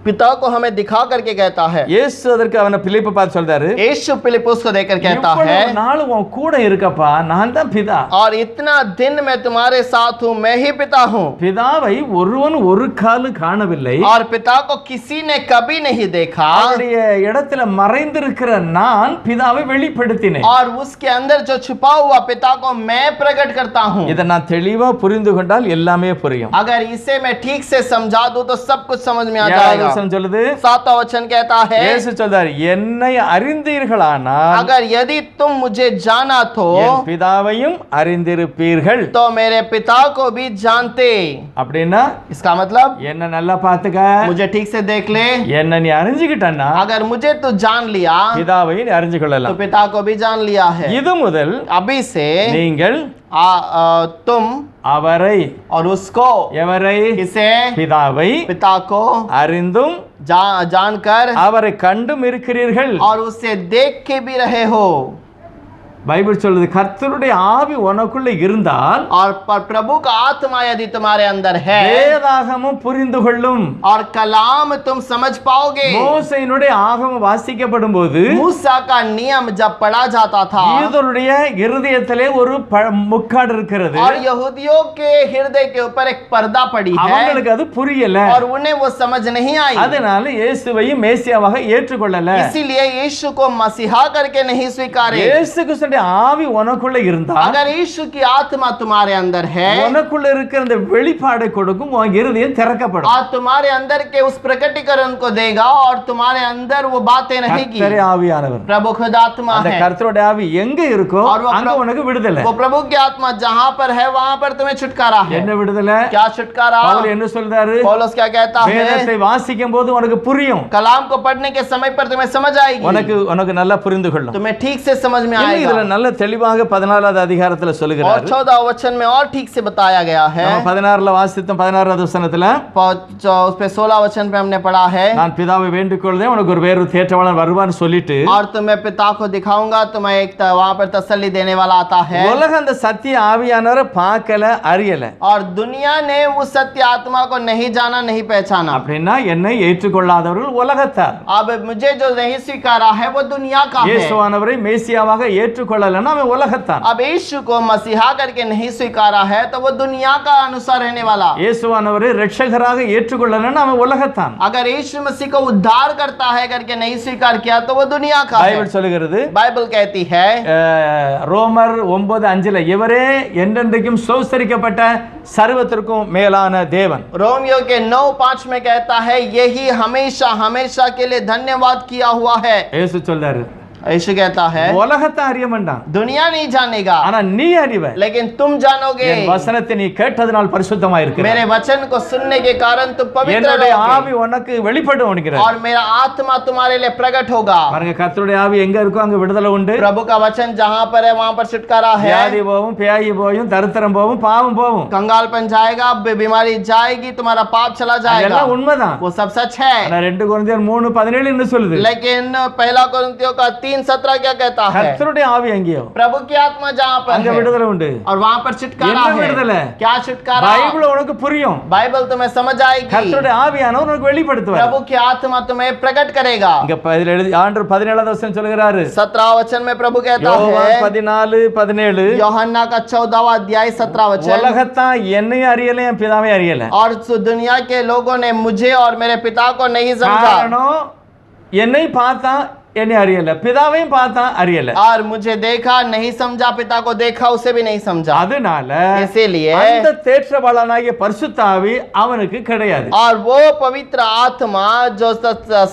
पिता को हमें दिखा करके कहता है। இயேசு அதற்கு அவனை பிலிப்பை பார்த்து சொல்றாரு, यीशु फिलिप्पुस को देखकर कहता है, இவ்வளவு நாள் உன் கூட இருக்கப்பா, நான் தான் பிதா. और इतना दिन मैं तुम्हारे साथ हूँ, मैं ही पिता हूँ। பிதாவை ஒருவன் ஒரு காலு காணவில்லை, और पिता को किसी ने कभी नहीं देखा। அவருடைய இடத்துல மறைந்திருக்கிற நான் பிதாவை வெளிப்படுத்தினேன். और उसके अंदर जो छुपा हुआ पिता को मैं प्रकट करता हूँ। இதை நான் தெளிவா புரிந்து கொண்டால் எல்லாமே புரியும். अगर इसे मैं ठीक से समझा दूं तो सब कुछ समझ में आ ஏழாவது जाएगा। வசனம் சொல்லுது, 7वां वचन कहता है, இயேசு சொல்றார், என்னை அறிந்தீர்களானால் अगर यदि तुम मुझे जाना तो என் பிதாவையும் அறிந்திருப்பீர்கள். तो मेरे पिता को भी जानते। அப்படின்னா इसका मतलब என்ன நல்லா பாத்துக்க, मुझे ठीक से देख ले। என்ன நீ அறிஞ்சுக்கிட்டன்னா अगर मुझे तू जान लिया பிதாவையும் நீ அறிஞ்சு तो கொள்ளலாம். पिता को भी जान लिया है। இது முதல் अभी से நீங்கள் तुम அவரை, और उसको, எவரை? किसे? பிதாவை पिता को அறிந்தும் जानकर அவரை கண்டும் இருக்கிறீர்கள். और उससे देख के भी रहे हो। பைபிள் சொல்லுது, கர்த்தருடைய ஆவி உனக்குள்ள இருந்தால் और प्रभु का आत्मा यदि तुम्हारे अंदर है வேதாகமம் புரிந்து கொள்ளும். और कलाम तुम समझ पाओगे। மோசேயினுடைய ஆகமம் வாசிக்கப்படும் போது मूसा का नियम जब पढ़ा जाता था யூதருடைய இருதயத்திலே ஒரு முக்காடு இருக்கிறது, और यहूदियों के हृदय के ऊपर एक पर्दा पड़ी है அவங்களுக்கு அது புரியல. और उन्हें वो समझ नहीं आई। அதனால இயேசுவையும் மேசியாவாக ஏற்றுக்கொள்ளல. इसीलिए यीशु को मसीहा करके नहीं स्वीकारे। இயேசு கிறிஸ்துவின் ஆவி உனக்குள்ள இருந்தால், अगर यीशु की आत्मा तुम्हारे अंदर है உனக்குள்ள இருக்கிற அந்த வெளிப்பாடை கொடுக்கும், உன் இருதயம் திறக்கப்படும். और तुम्हारे अंदर के उस प्रकटीकरण को देगा और तुम्हारे अंदर वो बातें रहेगी। கர்த்தரே ஆவியானவர். प्रभु खुद आत्मा அந்த है। கர்த்தருடைய ஆவி எங்க இருக்கோ और वो அங்க உனக்கு விடுதலை. वो प्रभु की आत्मा जहां पर है वहां पर तुम्हें छुटकारा है। என்ன விடுதலை? क्या छुटकारा? பவுல் என்ன சொல்றாரு? पौलुस क्या कहता है? வேதத்தை வாசிக்கும் போது உனக்கு புரியும், कलाम को पढ़ने के समय पर तुम्हें समझ आएगी, உனக்கு நல்லா புரிந்து கொள்ளும். तुम्हें ठीक से समझ में இதுல आएगा। நல்ல தெளிவாக 14வது அதிகாரத்துல और சொல்லுகிறாரு. 14 वचन में और ठीक से बताया गया है। நம்ம 16ல வாசித்தோம். 16வது வசனத்துல, उस पे 16 वचन पे हमने पढ़ा है, நான் பிதாவை வேண்டிக் கொள்றேன், உனக்கு ஒரு வேறு தேற்றவாளன் வருவான்னு சொல்லிட்டு और तुम्हें पिता को दिखाऊंगा, तुम्हें एक वहां पर तसल्ली देने वाला आता है। உலகம் அந்த சத்திய ஆவியானவரை பார்க்கல, அறியல. और दुनिया ने उस सत्य आत्मा को नहीं जाना, नहीं पहचाना। அப்படின்னா என்னை ஏற்றுக்கொள்ளாதவர்கள் உலகத்தார். अब मुझे जो नहीं स्वीकारा है वो दुनिया का है। இயேசுவானவரை மேசியாவாக ஏற்றுக்கொள்ளலன்னா அவன் உலகத்தான். अब यीशु को मसीहा करके नहीं स्वीकारा है तो वो दुनिया का अनुसार रहने वाला। இயேசுவானவரை இரட்சகராக ஏற்றுக்கொள்ளலன்னா அவன் உலகத்தான். अगर यीशु मसीह को उद्धार करता है करके नहीं स्वीकार किया तो वो दुनिया का है। பைபிள் சொல்லுகிறது, बाइबल कहती है ரோமர் 9:5 இவரே என்றென்றைக்கும் சோஸ்தரிக்கப்பட்ட சர்வத்திற்கும் மேலான தேவன். रोमियो के 9:5 में कहता है यही हमेशा हमेशा के लिए धन्यवाद किया हुआ है। இயேசு சொல்றாரு, यीशु कहता है உலகத்தை அறிய மாட்டான், दुनिया नहीं जानेगा ஆனா நீ அறிவ. लेकिन तुम जानोगे। என் வசனத்தை நீ கேட்டதனால் பரிசுத்தமா இருக்கிற. मेरे वचन को सुनने के कारण तुम पवित्र என்னுடைய रहोगे ஆவி உனக்கு வெளிப்படும் என்கிறார். और मेरा आत्मा तुम्हारे लिए प्रकट होगा। பாருங்க, கர்த்தருடைய ஆவி எங்க இருக்கோ அங்க விடுதலை உண்டு. प्रभु का वचन जहाँ पर है वहाँ पर छुटकारा है। வியாதி போகும், பேய் போகும், தரித்திரம் போகும், பாவம் போகும். कंगालपन जाएगा, बीमारी जाएगी, तुम्हारा पाप चला जाएगा। அதெல்லாம் உண்மைதான். वो सब सच है। ஆனா 2 கொரிந்தியர் 3:17 என்ன சொல்லுது? लेकिन पहला कोरिन्थियों का 3:17 क्या कहता है? கர்த்தருடைய ஆவி எங்கேயோ प्रभु की आत्मा जहाँ पर அங்க है விடுதலை உண்டு. और वहाँ पर छुटकारा என்ன है। விடுதலை? क्या छुटकारा? பைபிள் உனக்கு புரியும். बाइबल तुम्हें समझ आएगी। கர்த்தருடைய ஆவியானவர் உனக்கு வெளிப்படுத்துவார். प्रभु की आत्मा तुम्हें प्रकट करेगा। இங்க ஆண்டவர் 17வது வசனம் சொல்கிறாரு. 17 वचन में प्रभु कहता யோவான் है 14:17 यूहन्ना का 14वां अध्याय 17 वचन உலகத்தான் என்னையும் அறியல, என் பிதாவை அறியல. और दुनिया के लोगों ने मुझे और मेरे पिता को नहीं समझा। காரணம் என்னை பார்த்தா என்னை அறியல, பிதாவையும் பார்த்தா அறியல. और मुझे देखा नहीं समझा, पिता को देखा उसे भी नहीं समझा। அதனால इसीलिए அந்த தேற்றவாளனாகிய பரிசுத்த ஆவி அவனுக்கு கிடையாது. और वो पवित्र आत्मा जो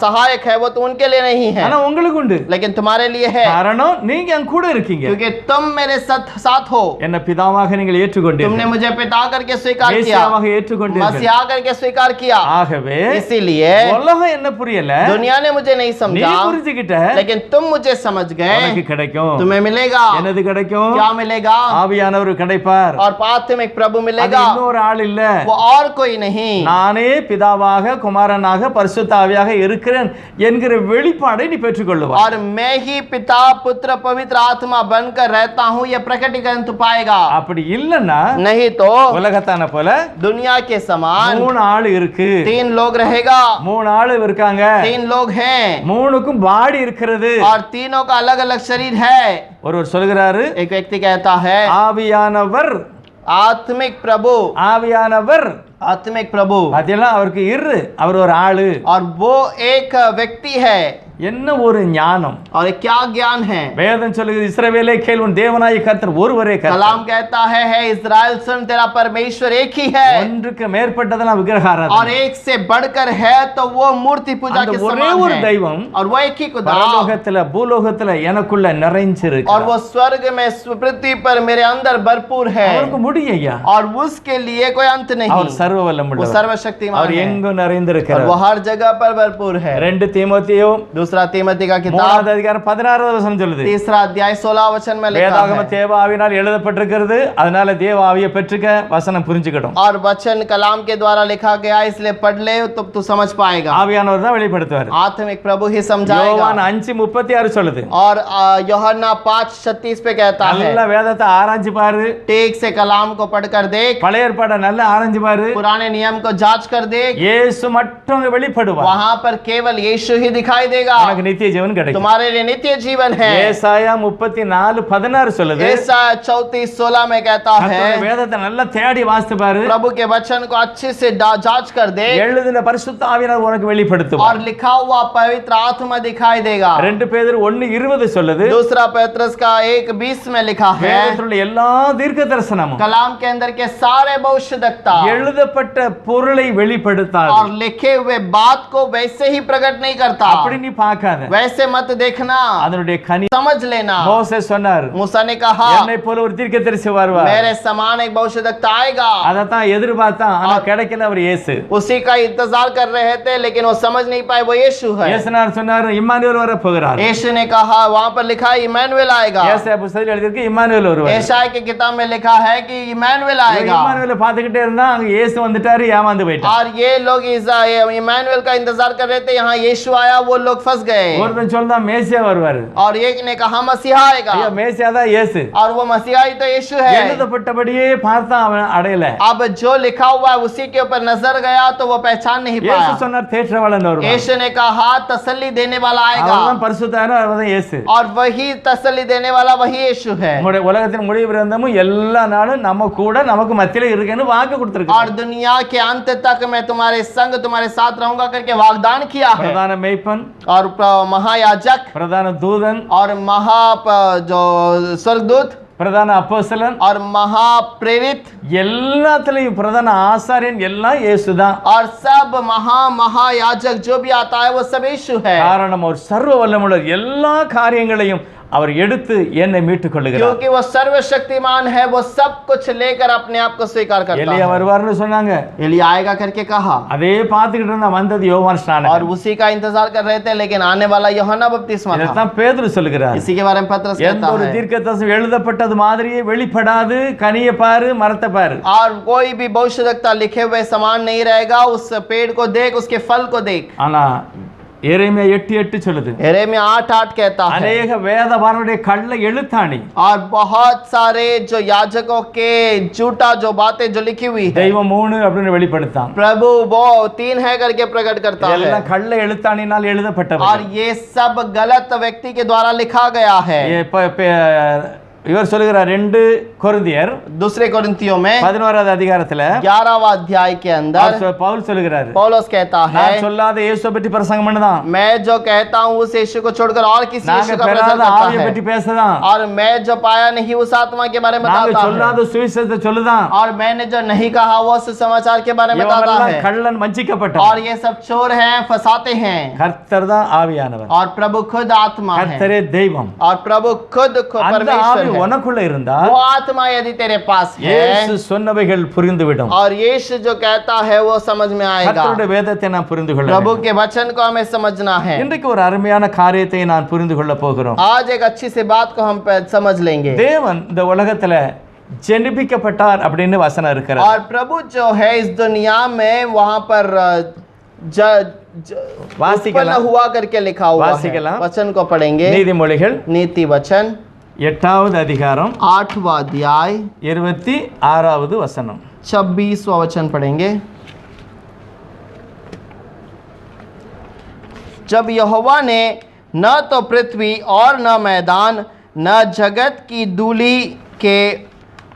सहायक है वो तो उनके लिए नहीं है, ஆனா உங்களுக்கு உண்டு. लेकिन तुम्हारे लिए है, காரணம் நீங்க என் கூட இருக்கீங்க. क्योंकि तुम मेरे साथ हो। என்ன பிதாவாக நீங்கள் तुमने ஏற்றுக்கொண்டீர்கள், मुझे पिता करके स्वीकार किया, மேசியாவாக ஏற்றுக்கொண்டீர்கள். मसीहा करके स्वीकार किया। ஆகவே इसीलिए உலகம் என்ன புரியல, दुनिया ने मुझे नहीं நீ समझा, புரிஞ்சுக்கிட்ட, लेकिन तुम मुझे समझ गए। உனக்கு கிடைக்கும். तुम्हें मिलेगा। என்னது கிடைக்கும்? क्या मिलेगा? ஆவியானவர் கிடைப்பார். और आत्मिक प्रभु அது मिलेगा, இன்னொரு ஆள் இல்ல, वो और कोई नहीं। நானே பிதாவாக குமாரனாக பரிசுத்த ஆவியாக இருக்கிறேன் என்கிற வெளிப்பாடை நீ பெற்றுக்கொள்ளுவாய். और मैं ही पिता पुत्र पवित्र आत्मा बनकर रहता हूँ, ये प्रकटीकरण तू पाएगा। அப்படி இல்லன்னா नहीं तो உலகத்தான போல दुनिया के समान 3 ஆள் இருக்கு, 3 लोग रहेगा, 3 ஆள் இருக்காங்க, 3 लोग हैं 3க்கும் பாடி இருக்கிறது. और तीनों का अलग अलग शरीर है। ஒருவர் சொல்கிறாரு, एक व्यक्ति कहता है ஆவியானவர், आत्मिक प्रभु, ஆவியானவர். आत्मिक प्रभु, அதெல்லாம் அவருக்கு அவர் ஒரு ஆளு. और वो एक व्यक्ति है। என்ன ஒரு ஞானம்! और क्या ज्ञान है! வேதம் சொல்லுகிறது, இஸ்ரவேலே கேள், உன் தேவனாகிய கர்த்தர் ஒருவரே கர்த்தர். कलाम कहता है इस्राएल सुन, तेरा परमेश्वर एक ही है। ஒன்றுக்கு மேற்பட்டதெல்லாம் விக்கிரகாராதனை. और एक से बढ़कर है तो वो मूर्ति पूजा அந்த के ஒரே समान ஒரு है। தெய்வம் और वो एक ही खुदा, பரலோகத்துல பூலோகத்துல எனக்குள்ள நிறைஞ்சிருக்கு. और वो स्वर्ग में पृथ्वी पर मेरे अंदर भरपूर है। அவருக்கு முடியையா, और उसके लिए कोई अंत नहीं। அவர் சர்வ वो வல்லமுள்ளவர், सर्वशक्तिमान அவர் है எங்கும் और நிறைந்திருக்கிறார். वो हर जगह पर भरपूर है। 2 தீமோத்தேயு दूसरा तीमोथी का किताब 3வது அதிகாரம் 16வது வசனம் சொல்லுது, 3 अध्याय 16 वचन में लिखा வேதாகம है। தேவ ஆவியினால் எழுதப்பட்டிருக்கிறது, அதனால தேவ ஆவியை பெற்றுக்க வசனம் புரிஞ்சுக்கணும். और वचन कलाम के द्वारा लिखा गया, इसलिए पढ़ ले तो तू समझ पाएगा। ஆவியானவர் தான் வெளிப்படுத்துவார். आत्मिक प्रभु ही समझाएगा। யோவான் 5:36 சொல்லுது, और यूहन्ना 5:36 पे कहता है நல்ல வேதத்தை ஆராய்ஞ்சு பாரு, टेक से कलाम को पढ़कर देख, பழைய ஏற்பாடை நல்லா ஆராய்ஞ்சு பாரு, पुराने नियम को जांच कर देख, இயேசு மட்டும் வெளிப்படுவார், वहां पर केवल यीशु ही दिखाई देगा। உனக்கு நித்திய ஜீவன் கிடைக்கும். तुम्हारे लिए नित्य जीवन है। ஏசாயா 34:16 சொல்லுது, ऐसा 34:16 में कहता கர்த்தருடைய है வேதத்தை நல்லா தேடி வாசித்து பாரு, प्रभु के वचन को अच्छे से जांच कर दे, எழுதின பரிசுத்த ஆவியானவர் உனக்கு வெளிப்படுத்துவார். और लिखा हुआ पवित्र आत्मा दिखाई देगा। 2 பேதுரு 1:20 சொல்லுது, दूसरा पत्रस का 1:20 में लिखा है வேதத்தில் உள்ள எல்லா தீர்க்க தரிசனமும் कलाम के अंदर के सारे भविष्यद्वक्ता எழுதப்பட்ட பொருளை வெளிப்படுத்தாது. और लिखे हुए बात को वैसे ही प्रकट नहीं करता। அப்படி நீ பார்க்காத, वैसे मत देखना, அதனுடைய கனி. समझ लेना। மோசே சொன்னார், मूसा ने कहा என்னை போல ஒரு தீர்க்கதரிசி வருவார், मेरे समान एक भविष्यद्वक्ता आएगा। அதத்தான் எதிர்பார்த்தான், ஆனா கிடைக்கல. அவர் இயேசு. उसी का इंतजार कर रहे थे, लेकिन वो समझ नहीं पाए वो यीशु है। இயேசுனார் சொன்னார், இம்மானுவேல் வர போகிறார். यीशु ने कहा, वहां पर लिखा है इमैनुएल आएगा। ஏசாயா புத்தகத்தில் எழுதியிருக்கு, இம்மானுவேல் வருவார். यशायाह की किताब में लिखा है कि इमैनुएल आएगा। இம்மானுவேலை பார்த்துக்கிட்டே இருந்தா அங்க இயேசு வந்துட்டாரு, ஏமாந்து போயிட்டார். और ये लोग इमैनुएल का इंतजार कर रहे थे, यहाँ यीशु आया, वो लोग फंस गए। ஒருத்தன் சொல்றான் மேசியா வருவார், और एक ने कहा मसीहा आएगा, ஐயா மேசியா தான் இயேசு. और वो मसीहा ही तो यीशु है। எழுதப்பட்டபடியே பார்த்தா அவன் அடையல. अब जो लिखा हुआ है उसी के ऊपर नजर गया तो वो पहचान नहीं இயேசு पाया। சொன்னார், தேற்றவாளன் வருவார். यीशु ने कहा तसल्ली देने वाला आएगा, அவர்தான் பரிசுத்தவான், அவர்தான் இயேசு. और वही तसल्ली देने वाला वही यीशु है। நம்முடைய உலகத்தின் முடிவு பிறந்தமும் எல்லா நாளும் நம்ம கூட நமக்கு மத்தியில இருக்கேன்னு வாக்கு கொடுத்திருக்கார். और दुनिया के अंत तक मैं तुम्हारे संग तुम्हारे साथ रहूंगा करके वाग्दान किया है। பிரதான மேய்ப்பன், और महायाजक, பிரதான தூதன், और जो स्वर्गदूत, பிரதான அப்போஸ்தலன், और महाप्रेरित, எல்லாத்துலயும் பிரதான ஆசாரியன் எல்லாம் இயேசுதான். और सब महायाजक जो भी आता है वो सब यीशु है, காரணம் அவர் சர்வ வல்லமுள்ளவர், எல்லா காரியங்களையும் அவர் எடுத்து என்னை மீட்டுக் கொள்ளுகிறார். क्योंकि वो सर्वशक्तिमान है, वो सब कुछ लेकर अपने आप को स्वीकार करता எலியா है। வருவார்னு சொன்னாங்க, एलिया आएगा करके कहा, அதே பார்த்துக்கிட்டு இருந்தா வந்தது யோவான் ஸ்நானகன். और उसी का इंतजार कर रहे थे, लेकिन आने वाला यूहन्ना बपतिस्मा था। இதைத்தான் பேதுரு சொல்லுகிறார். इसी के बारे में पतरस எந்த कहता ஒரு है, தீர்க்கதரிசி எழுதப்பட்டது மாதிரியே வெளிப்படாது, கனியை பாரு மரத்தை பாரு. और कोई भी भविष्यवक्ता लिखे हुए समान नहीं रहेगा, उस पेड़ को देख, उसके फल को देख। ஆனா எரேமியா 8:8 சொல்லுது, यिर्मयाह 8:8 कहता है, அநேக வேதபாரனுடைய கள்ள எழுத்தாணி और बहुत सारे जो याजकों के झूठा जो बातें जो लिखी हुई है, தெய்வம் 3 அப்படின்னு வெளிப்படுத்தான். प्रभु वो 3 है करके प्रकट करता है, எல்லாம் கள்ள எழுத்தாணினால் எழுதப்பட்டவை. और ये सब गलत व्यक्ति के द्वारा लिखा गया है। இவர் சொல்லுகிறார் 2 கொரிந்தியர் दूसरे कोरिन्थियों में 11வது அதிகாரத்துல 11वां अध्याय के अंदर பவுல் சொல்லுகிறார், पौलुस कहता है, நான் சொல்லாத இயேசுவை பற்றி பிரசங்கம் பண்ணதான், मैं जो कहता हूँ उस यीशु को छोड़कर और किसी நாங்க यीशु का பெறாத प्रचार करता ஆவியை है, பற்றி பேசதான், और मैं जो पाया नहीं उस आत्मा के बारे में நாங்க बताता है, சொல்லாத சுவிசேஷத்தை சொல்லுதான். और मैंने जो नहीं कहा वो उस समाचार के बारे में बताता இவங்கெல்லாம் है, கள்ளன் வஞ்சிக்கப்பட்டவன். और ये सब चोर हैं, फंसाते हैं, கர்த்தர் தான் ஆவியானவர், और प्रभु खुद आत्मा है, கர்த்தரே தெய்வம். और प्रभु खुद அந்த परमेश्वर ஆவி है। உனக்குள்ள இருந்தா वो आत्मा यदि तेरे पास है, இயேசு சொன்னவைகள் புரிந்துவிடும். और यीशु जो कहता है वो समझ में आएगा। கர்த்தருடைய வேதத்தை நான் புரிந்து கொள்ள प्रभु வேண்டும். के वचन को हमें समझना है। இன்றைக்கு ஒரு அருமையான காரியத்தை நான் புரிந்து கொள்ள போகிறோம். आज एक अच्छी सी बात को हम समझ लेंगे। தேவன் இந்த உலகத்துல ஜெனிபிக்கப்பட்டார் அப்படின்னு வசனம் இருக்கிறது. और प्रभु जो है इस दुनिया में वहां पर उत्पन्न हुआ करके लिखा हुआ है। वचन को पढ़ेंगे, நீதிமொழிகள் नीति वचन 8வது அதிகாரம் 8वां अध्याय 26வது வசனம். 26वां वचन पढ़ेंगे। जब यहोवा ने न तो पृथ्वी और न मैदान न जगत की धूलि के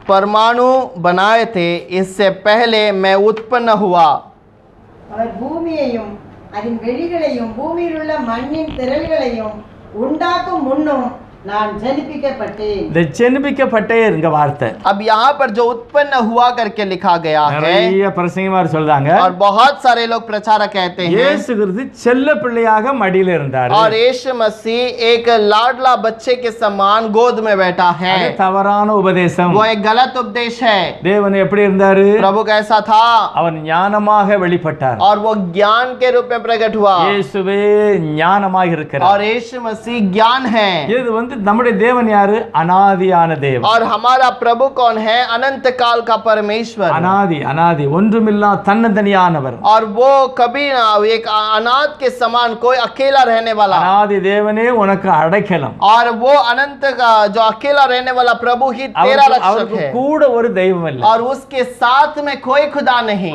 परमाणु बनाए थे, इससे पहले मैं उत्पन्न हुआ। அவர் பூமியையும் அதன் வெளிகளையும் பூமியில் உள்ள மண்ணின் திரள்களையும் உண்டாக்கும் முன்னும் நான் ஜனிப்பிக்கப்பட்டேன். இந்த ஜெனிபிக்கப்பட்டேங்க வார்த்தை अब यहाँ पर जो उत्पन्न हुआ करके लिखा गया है, நிறைய பிரசங்கமார் சொல்றாங்க, और बहुत सारे लोग प्रचारक कहते हैं, இயேசு கிறிஸ்து செல்ல பிள்ளையாக மடியில இருந்தார். और यीशु मसीह एक लाडला बच्चे के समान गोद में बैठा है। அது தவறான உபதேசம். वो एक गलत उपदेश है। தேவன் எப்படி இருந்தாரு? प्रभु कैसा था? அவர் ஞானமாக வெளிப்பட்டார். और वो ज्ञान के रूप में प्रकट हुआ, இயேசுவே ஞானமாக இருக்கிறார். और यीशु मसीह ज्ञान है। இது நம்முடைய தேவன் யாரு? அனாதியான தேவன். और हमारा प्रभु कौन है? अनंत काल का परमेश्वर, अनादि ஒன்றுமில்லா தன்னந்தனியானவர். और वो कभी ना एक अनाथ के समान कोई अकेला रहने वाला, அனாதி தேவனே உனக்கு அடைக்கலம். और वो अनंत का जो अकेला रहने वाला प्रभु ही तेरा रक्षक அவருக்கு है, கூட ஒரு தெய்வம் இல்லை. और उसके साथ में कोई खुदा नहीं,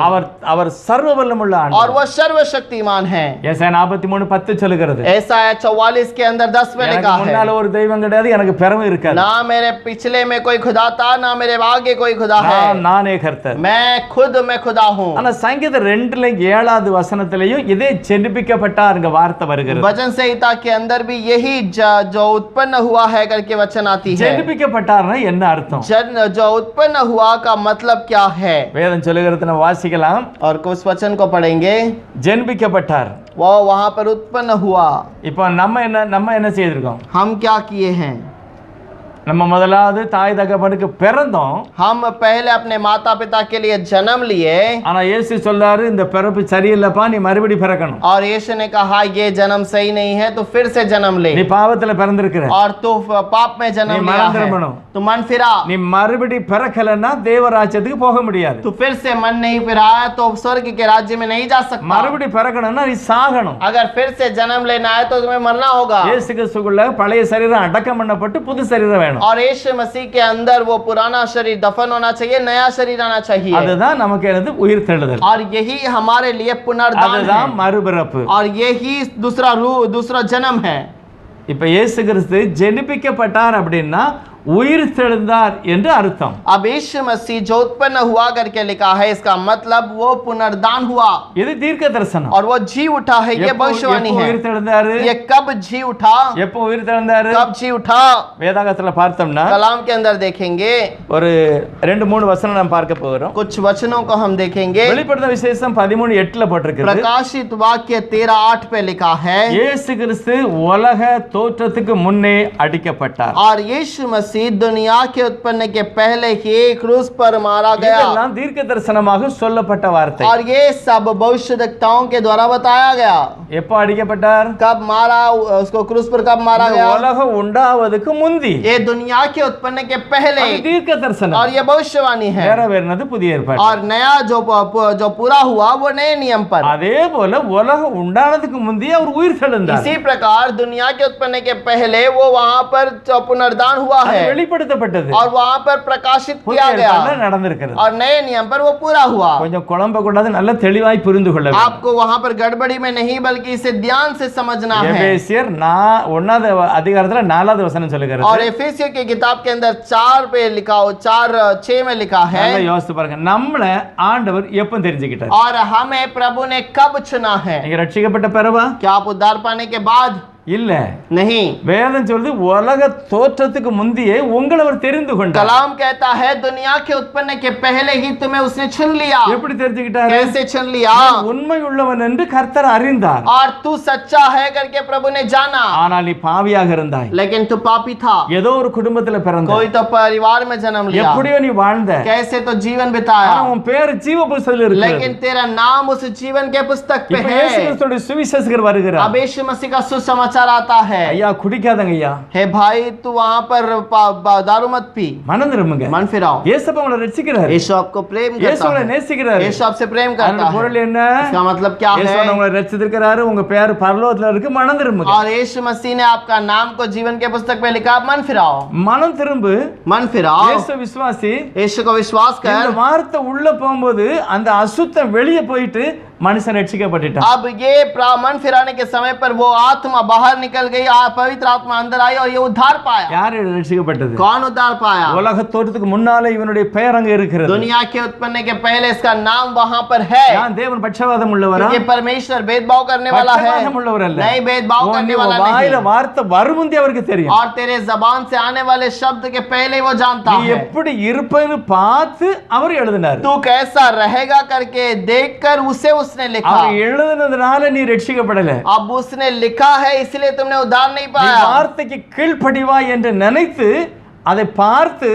அவர் சர்வ வல்லமுள்ள और ஆண்டவர். वो सर्वशक्तिमान है। ஏசாயா 43:10 சொல்லுகிறது, ऐसा है 44 के अंदर 10 में எனக்கு लिखा முன்னால है, ஒரு தெய்வம் கிடையாது, எனக்கு பிறகு இருக்காது, ना मेरे पिछले में कोई खुदा था, ना मेरे आगे कोई खुदा है, நானே கர்த்தர். मैं खुदा हूँ। ஆனா சங்கீதம் 2:7வது வசனத்திலேயும் இதே ஜெனிபிக்கப்பட்டார்ங்க வார்த்தை வருகிறது. वचन संहिता के अंदर भी यही जो उत्पन्न हुआ है करके वचन आती है। ஜெனிபிக்கப்பட்டார்னா என்ன அர்த்தம்? जो उत्पन्न हुआ का मतलब क्या है? வேதம் சொல்லுகிறது நம்ம வாசிக்கலாம். और उस वचन को पढ़ेंगे, ஜெனிபிக்கப்பட்டார். वो वहां पर उत्पन्न हुआ। இப்போ நம்ம என்ன செய்திருக்கோம்? हम क्या किए हैं? நம்ம முதலாவது தாய் தகப்பனுக்கு பிறந்தோம். हम पहले अपने माता पिता के लिए जन्म लिए, ஆனா இயேசு சொல்றாரு இந்த பிறப்பு சரியில்லைப்பா, நீ மறுபடி பிறக்கணும். और यीशु ने कहा ये जन्म सही नहीं है, तो फिर से जन्म ले। நீ பாவத்துல பிறந்திருக்கிற, और तू पाप में जन्म नहीं, लिया मरण है, बनो। तू मन फिरा, நீ மறுபடி பிறக்கலன்னா தேவராஜ்யத்துக்கு போக முடியாது. तू फिर से मन नहीं फिरा तो स्वर्ग के राज्य में नहीं जा सकता। மறுபடி பிறக்கணும்னா நீ சாகணும். अगर फिर से जन्म लेना है तो तुम्हें मरना होगा। இயேசு கிறிஸ்துக்குள்ள பழைய சரீரம் அடக்கம் பண்ணப்பட்டு புது சரீரம் வேணும். और यीशु मसीह के अंदर वो पुराना शरीर दफन होना चाहिए, नया शरीर आना चाहिए। அதுதான் நமக்கு என்னது? உயிர் தெழுதல். और यही हमारे लिए पुनर्दान அதுதான் है, மறுபிறப்பு. और यही दूसरा जन्म है। இப்ப இயேசு கிறிஸ்து ஜெனிபிக்கப்பட்டார் அப்படின்னா உயிர் தெழுந்தார் என்று அர்த்தம். अब यीशु मसीह जो उत्पन्न हुआ करके लिखा है, इसका मतलब वो पुनर्दान हुआ இது தீர்க்க தரிசனம். और वो जी उठा है. ये எப்போ भविष्यवाणी है. உயிர் தெழுந்தாரு? ये कब जी उठा? எப்போ உயிர் தெழுந்தாரு? कब जी उठा? வேதாகமத்துல பார்த்தோம்னா कलाम के अंदर देखेंगे, ஒரு 2-3 வசனம் நாம் பார்க்க போகிறோம். कुछ वचनों को हम देखेंगे. வெளிப்படுத்தின விசேஷம் 13:8 போட்டிருக்கிறது. प्रकाशित वाक्य 13:8 पे लिखा है, இயேசு கிறிஸ்து உலக தோற்றத்துக்கு முன்னே அடிக்கப்பட்டார். और यीशु मसीह दुनिया के उत्पन्न के पहले ही क्रूस पर मारा गया. இதெல்லாம் தீர்க்க தரிசனமாக சொல்லப்பட்ட வார்த்தை. और ये सब भविष्यवक्ताओं के द्वारा बताया गया. எப்போ அடிக்கப்பட்டார்? कब मारा उसको, क्रूस पर कब मारा இந்த गया? உலகம் உண்டாவதுக்கு முந்தி. ये दुनिया के उत्पन्न के पहले, அது தீர்க்க தரிசனம். और ये भविष्यवाणी है. நிறைவேறினது புதிய ஏற்பாடு. और नया जो पूरा हुआ वो नए नियम पर. அதே போல உலகம் உண்டானதுக்கு முந்தி அவர் உயிர் தெழுந்தார். इसी प्रकार दुनिया के उत्पन्न के पहले वो वहां पर पुनर्दान हुआ அது है வெளிப்படுத்தப்பட்டது. और वहां पर प्रकाशित புதிய किया गया ஏற்பாடுல நடந்திருக்கிறது. और नए नियम पर वो पूरा हुआ. கொஞ்சம் குழம்ப கூடாது, நல்ல தெளிவாய் புரிந்து கொள்ள வேண்டும். आपको वहां पर गड़बड़ी में नहीं बल्कि इसे ध्यान से समझना है. எபேசியர் 1 அதிகாரத்துல 4வது வசனம் சொல்லுகிறது. और एफेसियों की किताब के अंदर 4 पे लिखा हो, 4:6 में लिखा है, நல்லா யோசிச்சு பாருங்க, நம்மள ஆண்டவர் எப்போ தெரிஞ்சுக்கிட்டார்? और हमें प्रभु ने कब चुना है? நீங்க ரட்சிக்கப்பட்ட பிறவா? क्या आप उद्धार पाने के बाद? இல்ல, नहीं. வேதம் சொல்லுது உலக தோற்றத்துக்கு முந்தியே உங்களை அவர் தெரிந்து கொண்டார். कलाम कहता है दुनिया के उत्पन्न के पहले ही तुम्हें उसने चुन लिया. எப்படி தெரிஞ்சுக்கிட்டாரு? कैसे चुन लिया? உண்மை உள்ளவன் என்று கர்த்தர் அறிந்தார். और तू सच्चा है करके प्रभु ने जाना, ஆனால் நீ பாவியாக இருந்தாய். लेकिन तू पापी था. ஏதோ ஒரு குடும்பத்துல பிறந்த, कोई तो परिवार में जन्म लिया, எப்படியோ நீ வாழ்ந்த, कैसे तो जीवन बिताया, ஆனா உன் பேர் ஜீவ புஸ்தகத்துல இருக்கு. लेकिन तेरा नाम उस जीवन के पुस्तक पे இப்ப है. இயேசு கிறிஸ்துவோட சுவிசேஷகர் வருகிறார். अब यीशु मसीह का सुसमाचार आता है, ஐயா குடிக்காதங்க ஐயா, हे भाई तू वहां पर दारू मत पी, மனம் திரும்புங்க. मन फिराओ. இயேசு உங்களை ரட்சிக்கிறார். यीशु आपको प्रेम இயேசு करता உங்களை है, நேசிக்கிறார். यीशु आपसे प्रेम करता அதோட है. பொருள் என்ன? इसका मतलब क्या இயேசு है? உங்களை ரட்சித்திருக்கிறாரு, உங்க பேர் பரலோகத்துல இருக்கு, மனம் திரும்புங்க. और यीशु मसीह ने आपका नाम को जीवन के पुस्तक में लिखा, मन फिराओ. மனம் திரும்பு, मन फिराओ, இயேசு விசுவாசி. यीशु को विश्वास இந்த कर. வார்த்தை உள்ள போகும்போது அந்த அசுத்தம் வெளியே போயிட்டு மனுஷன் ரட்சிக்கப்பட்டுட்டான். अब ये मन फिराने के समय पर वो आत्मा बाहर निकल गई, पवित्र आत्मा अंदर आई और ये उद्धार पाया. யார் ரட்சிக்கப்பட்டது? कौन उद्धार पाया? உலக தோற்றத்துக்கு முன்னாலே இவனுடைய பெயர் அங்க இருக்கிறது. दुनिया के उत्पन्न के पहले इसका नाम वहां पर है. யான் தேவன் பட்சபாதம் உள்ளவரா? ये परमेश्वर भेदभाव करने वाला है? பட்சபாதம் உள்ளவர் அல்ல. नहीं, भेदभाव करने वाला வாயில नहीं. வார்த்தை வருமுந்தி அவருக்கு தெரியும். और तेरे जबान से आने वाले शब्द के पहले वो जानता நீ है. எப்படி இருப்பேன்னு பார்த்து அவர் எழுதினார். तू कैसा रहेगा करके देखकर उसे उसने लिखा. அவர் எழுதினதுனால நீ ரட்சிக்கப்படல. अब उसने लिखा है इसलिए तुमने उद्धार नहीं நீ पाया. வார்த்தைக்கு கீழ்ப்படிவாய் என்று நினைத்து அதை பார்த்து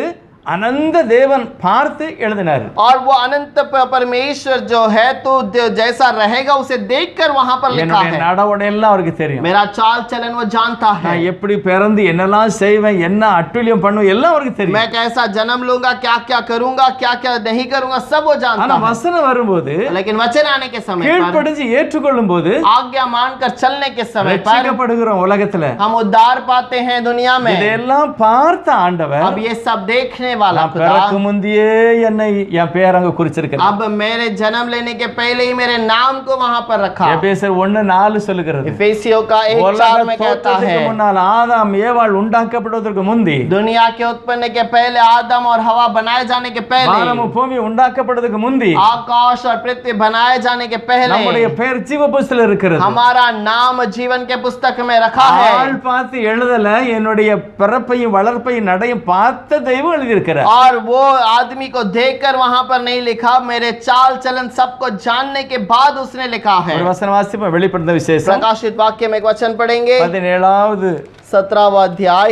अनंत देवन பார்த்து எழுதினார். और वो अनंत परमेश्वर जो है तो जैसा रहेगा उसे देखकर वहां पर लिखा है. நடவடை எல்லாம் அவருக்கு தெரியும். मेरा चाल चलन वो जानता है. நான் எப்படி பிறந்து என்னெல்லாம் செய்வேன், என்ன அட்டுழியம் பண்ணுவேன் எல்லாம் அவருக்கு தெரியும். मैं कैसा जन्म लूंगा, क्या क्या करूंगा, क्या क्या नहीं करूंगा, सब वो जानता ஆனா है. வசனம் வரும்போது, लेकिन वचन आने के समय पर, கீழ்ப்படிஞ்சு ஏற்றுக்கொள்ளும் போது, आज्ञा मानकर चलने के समय पर ரட்சிக்கப்படுகிறோம். உலகத்துல हम उद्धार पाते हैं दुनिया में. இதெல்லாம் பார்த்த ஆண்டவர் अब ये सब देखने वाला खुदा, பிறக்கு முந்தியே என்னை என் பேர் அங்க குறிச்சிருக்கிறார். अब मेरे जन्म लेने के पहले ही मेरे नाम को वहां पर रखा. எபேசியர் 1:4 சொல்லுகிறது. एफेसियों का 1:4 में कहता है, முன்னால் ஆதாம் ஏவாள் உண்டாக்கப்படுவதற்கு முந்தி, दुनिया के उत्पन्न के पहले, आदम और हवा बनाए जाने के पहले, வானமும் பூமி உண்டாக்கப்படுவதற்கு முந்தி, आकाश और पृथ्वी बनाए जाने के पहले நம்முடைய பேர் ஜீவ புஸ்தகத்தில் இருக்கிறது. हमारा नाम जीवन के पुस्तक में रखा है. ஆள் பார்த்து எழுதல, என்னுடைய பிறப்பையும் வளர்ப்பையும் நடையும் பார்த்த தெய்வம் எழுதியிருக்கிறார். और वो आदमी को देखकर वहां पर नहीं लिखा, मेरे चाल चलन सबको जानने के बाद उसने लिखा है. ஒரு வசன வாசிப்போம். வெளிப்படுத்தின விசேஷம் प्रकाशित वाक्य में एक वचन पढ़ेंगे, 17வது 17वां अध्याय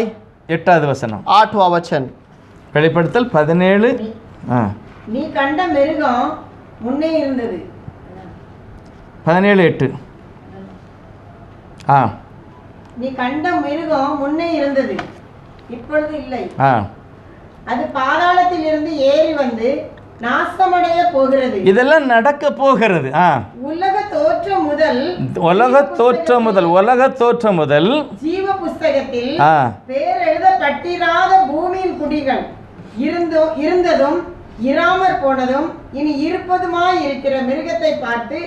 8வது வசனம். 8वां वचन. வெளிப்படுத்தல் 17 நீ கண்ட மிருகம் முன்னே இருந்தது. 17:8. நீ கண்ட மிருகம் முன்னே இருந்தது, இப்பொழுது இல்லை. அது பாதாளத்தில் இருந்து ஏறி வந்து நாசமடைய போகிறது. இதெல்லாம் நடக்க போகிறது. உலக தோற்றம் முதல் ஜீவ புஸ்தகத்தில் பேர் எழுதப்பட்டிராத பூமியின் குடிகள் இருந்ததும் இராமற் போனதும் இனி இருப்பதுமாய் இருக்கிற மிருகத்தை பார்த்து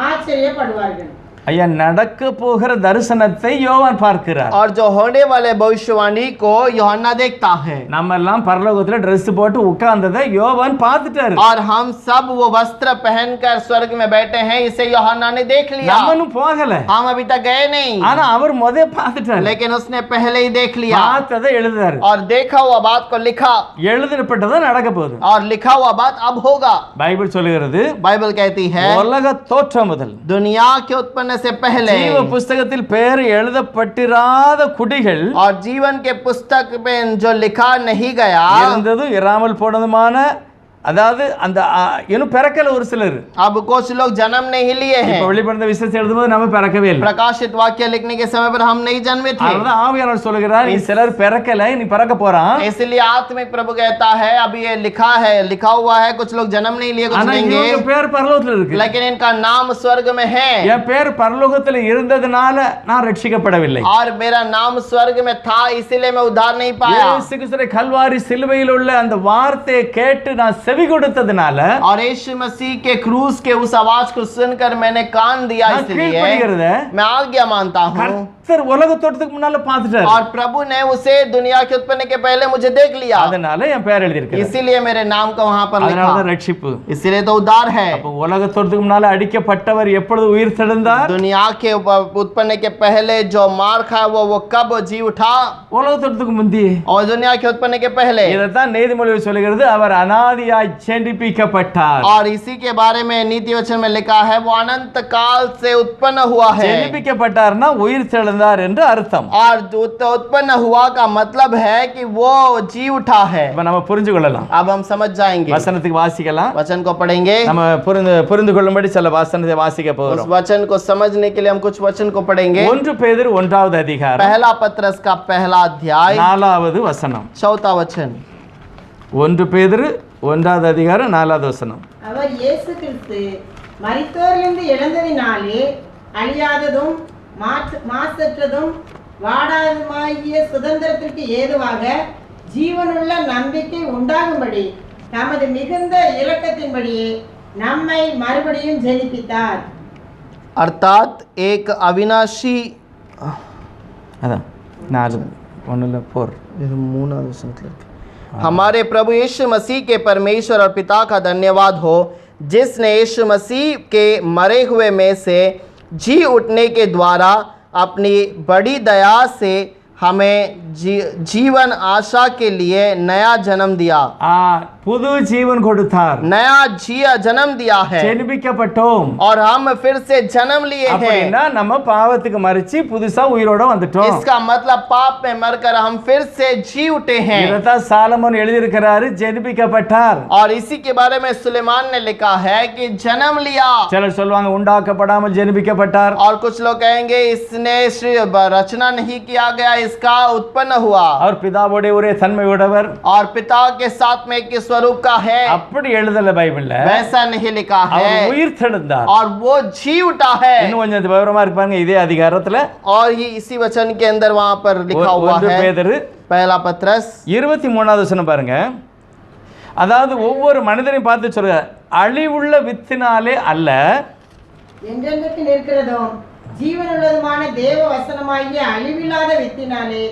ஆச்சரியப்படுவார்கள். ஐயா நடக்க போகிற தரிசனத்தை யோவான் பார்க்கிறார். और जो होने वाले भविष्यवाणी को यूहन्ना देखता है. நம்ம எல்லாம் பரலோகத்துல Dress போட்டு உட்கார்ந்ததை யோவான் பார்த்துட்டாரு. और हम सब वो वस्त्र पहनकर स्वर्ग में बैठे हैं, इसे यूहन्ना ने देख लिया. நம்மனும் போகல, हम अभी तक गए नहीं, ஆனா அவர் முதல்ல பார்த்துட்டாரு. लेकिन उसने पहले ही देख लिया பார்த்ததை எழுதுறாரு. और देखा हुआ बात को लिखा, எழுதப்பட்டது நடக்க போகுது. और लिखा हुआ बात अब होगा. பைபிள் சொல்லுகிறது, बाइबल कहती है உலக தோற்றம் முதல் दुनिया के उत्पन्न से पहले ஜீவ புஸ்தகத்தில் பெயர் எழுதப்பட்டிராத குடிகள் और जीवन के पुस्तक में जो लिखा नहीं गया, இருந்தது இராமல் போனதுமான, அதாவது அந்த இன்னும் பிறக்கல ஒரு சிலர். अब कुछ लोग जन्म नहीं लिए हैं. இப்ப வெளிப்படுத்த விசேஷம் எழுதும்போது நம்ம பிறக்கவே இல்லை. प्रकाशित वाक्य लिखने के समय पर हम नहीं जन्मे थे. அதுதான் ஆவியானவர் சொல்கிறார், நீ சிலர் பிறக்கல, நீ பிறக்க போறான். इसलिए आत्मिक प्रभु कहता है अभी ये लिखा है, लिखा हुआ है, कुछ लोग जन्म नहीं लिए, कुछ ஆனா लेंगे, இவங்க பேர் பரலோகத்துல இருக்கு. लेकिन इनका नाम स्वर्ग में है. என் பேர் பரலோகத்துல இருந்ததுனால நான் ரட்சிக்கப்படவில்லை. और मेरा नाम स्वर्ग में था, इसीलिए मैं उद्धार नहीं पाया. இயேசு கிறிஸ்துவின் கல்வாரி சிலுவையில் உள்ள அந்த வார்த்தையை கேட்டு நான் செவி கொடுத்ததுனால और यीशु मसीह के क्रूस के उस आवाज को सुनकर मैंने कान दिया, நான் इसलिए கீழ்ப்படிகிறத मैं आज्ञा मानता हूँ. கர்த்தர் உலக தோற்றத்துக்கு முன்னால பார்த்துட்டாரு. और प्रभु ने उसे दुनिया के उत्पन्न के पहले मुझे देख लिया, அதனால என் பேர் எழுதியிருக்கு. इसीलिए मेरे नाम को वहां पर அதனால लिखा. தான் ரட்சிப்பு. इसीलिए तो उद्धार है. அப்ப உலக தோற்றத்துக்கு முன்னால அடிக்கப்பட்டவர் எப்பொழுது உயிர் தெழுந்தார்? दुनिया के उत्पन्न के पहले जो मार खाया वो कब जी उठा? உலக தோற்றத்துக்கு முந்தி. और दुनिया के उत्पन्न के पहले. இதைத்தான் நீதிமொழி சொல்லுகிறது, அவர் அனாதியாய் ஜெனிப்பிக்கப்பட்டார். और इसी के बारे में नीति वचन में लिखा है वो अनंत काल से उत्पन्न हुआ है. ஜெனிப்பிக்கப்பட்டார்னா உயிர் தெழுந்தார் என்று அர்த்தம். और उत्पन्न हुआ का मतलब है कि वो जी उठा है. இப்ப நம்ம புரிஞ்சு கொள்ளலாம். अब हम समझ जाएंगे. வசனத்துக்கு வாசிக்கலாம். वचन को पढ़ेंगे. நம்ம புரிந்து கொள்ளும்படி சில வசனத்தை வாசிக்க उस போறோம். वचन को समझने के लिए हम कुछ वचन को पढ़ेंगे. 1 பேதுரு 1வது அதிகாரம் पहला पत्रस का पहला अध्याय 4வது வசனம். 4था वचन. 1 பேதுரு 1வது அதிகாரம் 4வது வசனம். அவர் இயேசு கிறிஸ்து மரித்தோரிலிருந்து எழுந்ததினாலே அழியாததும் மாசற்றதும் வாடாததுமாகிய சுதந்திரத்திற்கு ஏதுவாக ஜீவனுள்ள நம்பிக்கை உண்டாகும்படி தமது மிகுந்த இரக்கத்தின்படியே நம்மை மறுபடியும் ஜெனிப்பித்தார். अर्थात एक अविनाशी அதான் 4 1ல 4. हमारे प्रभु यीशु मसीह के परमेश्वर और पिता का धन्यवाद हो, जिसने यीशु मसीह के मरे हुए में से जी उठने के द्वारा अपनी बड़ी दया से हमें जीवन आशा के लिए नया जन्म दिया. புது ஜீவன் கொடுத்தார். नया जन्म दिया है. ஜெனிப்பிக்கப்பட்டோம். और हम फिर से जन्म लिए हैं. அப்படினா நம்ம பாவத்துக்கு மரிச்சு புதுசா உயிரோட வந்துட்டோம். इसका मतलब पाप में मरकर हम फिर से जी उठे हैं. இதத்தான் சாலமோன் எழுதி இருக்கிறாரு, ஜெனிப்பிக்கப்பட்டார். और इसी के बारे में सुलेमान ने लिखा है कि जन्म लिया. சிலர் சொல்வாங்க உண்டாக்கப்படாமல் ஜெனிப்பிக்கப்பட்டார். और कुछ लोग कहेंगे इसने रचना नहीं किया गया, इसका उत्पन्न हुआ. और பிதாவோட ஒரே தன்மை உடையவர். और पिता के साथ में एक स्वरूप का है. அப்படி எழுதல பைபிள்ல. वैसा नहीं लिखा है. அவர் உயிர் தெழுந்தார். और वो जी उठा है. இன்னும் கொஞ்சம் விவரமா இருப்பாங்க இதே அதிகாரத்துல. और ये इसी वचन के अंदर वहां पर लिखा हुआ है. பேதுரு पहला पत्रस 23வது வசனம் பாருங்க. அதாவது ஒவ்வொரு மனிதனையும் பார்த்து சொல்றார், அழிவுள்ள வித்தினாலே அல்ல, என்றென்றைக்கு நிற்கிறதும் ஜீவனுள்ளதுமான தேவ வசனமாகிய அழிவில்லாத வித்தினாலே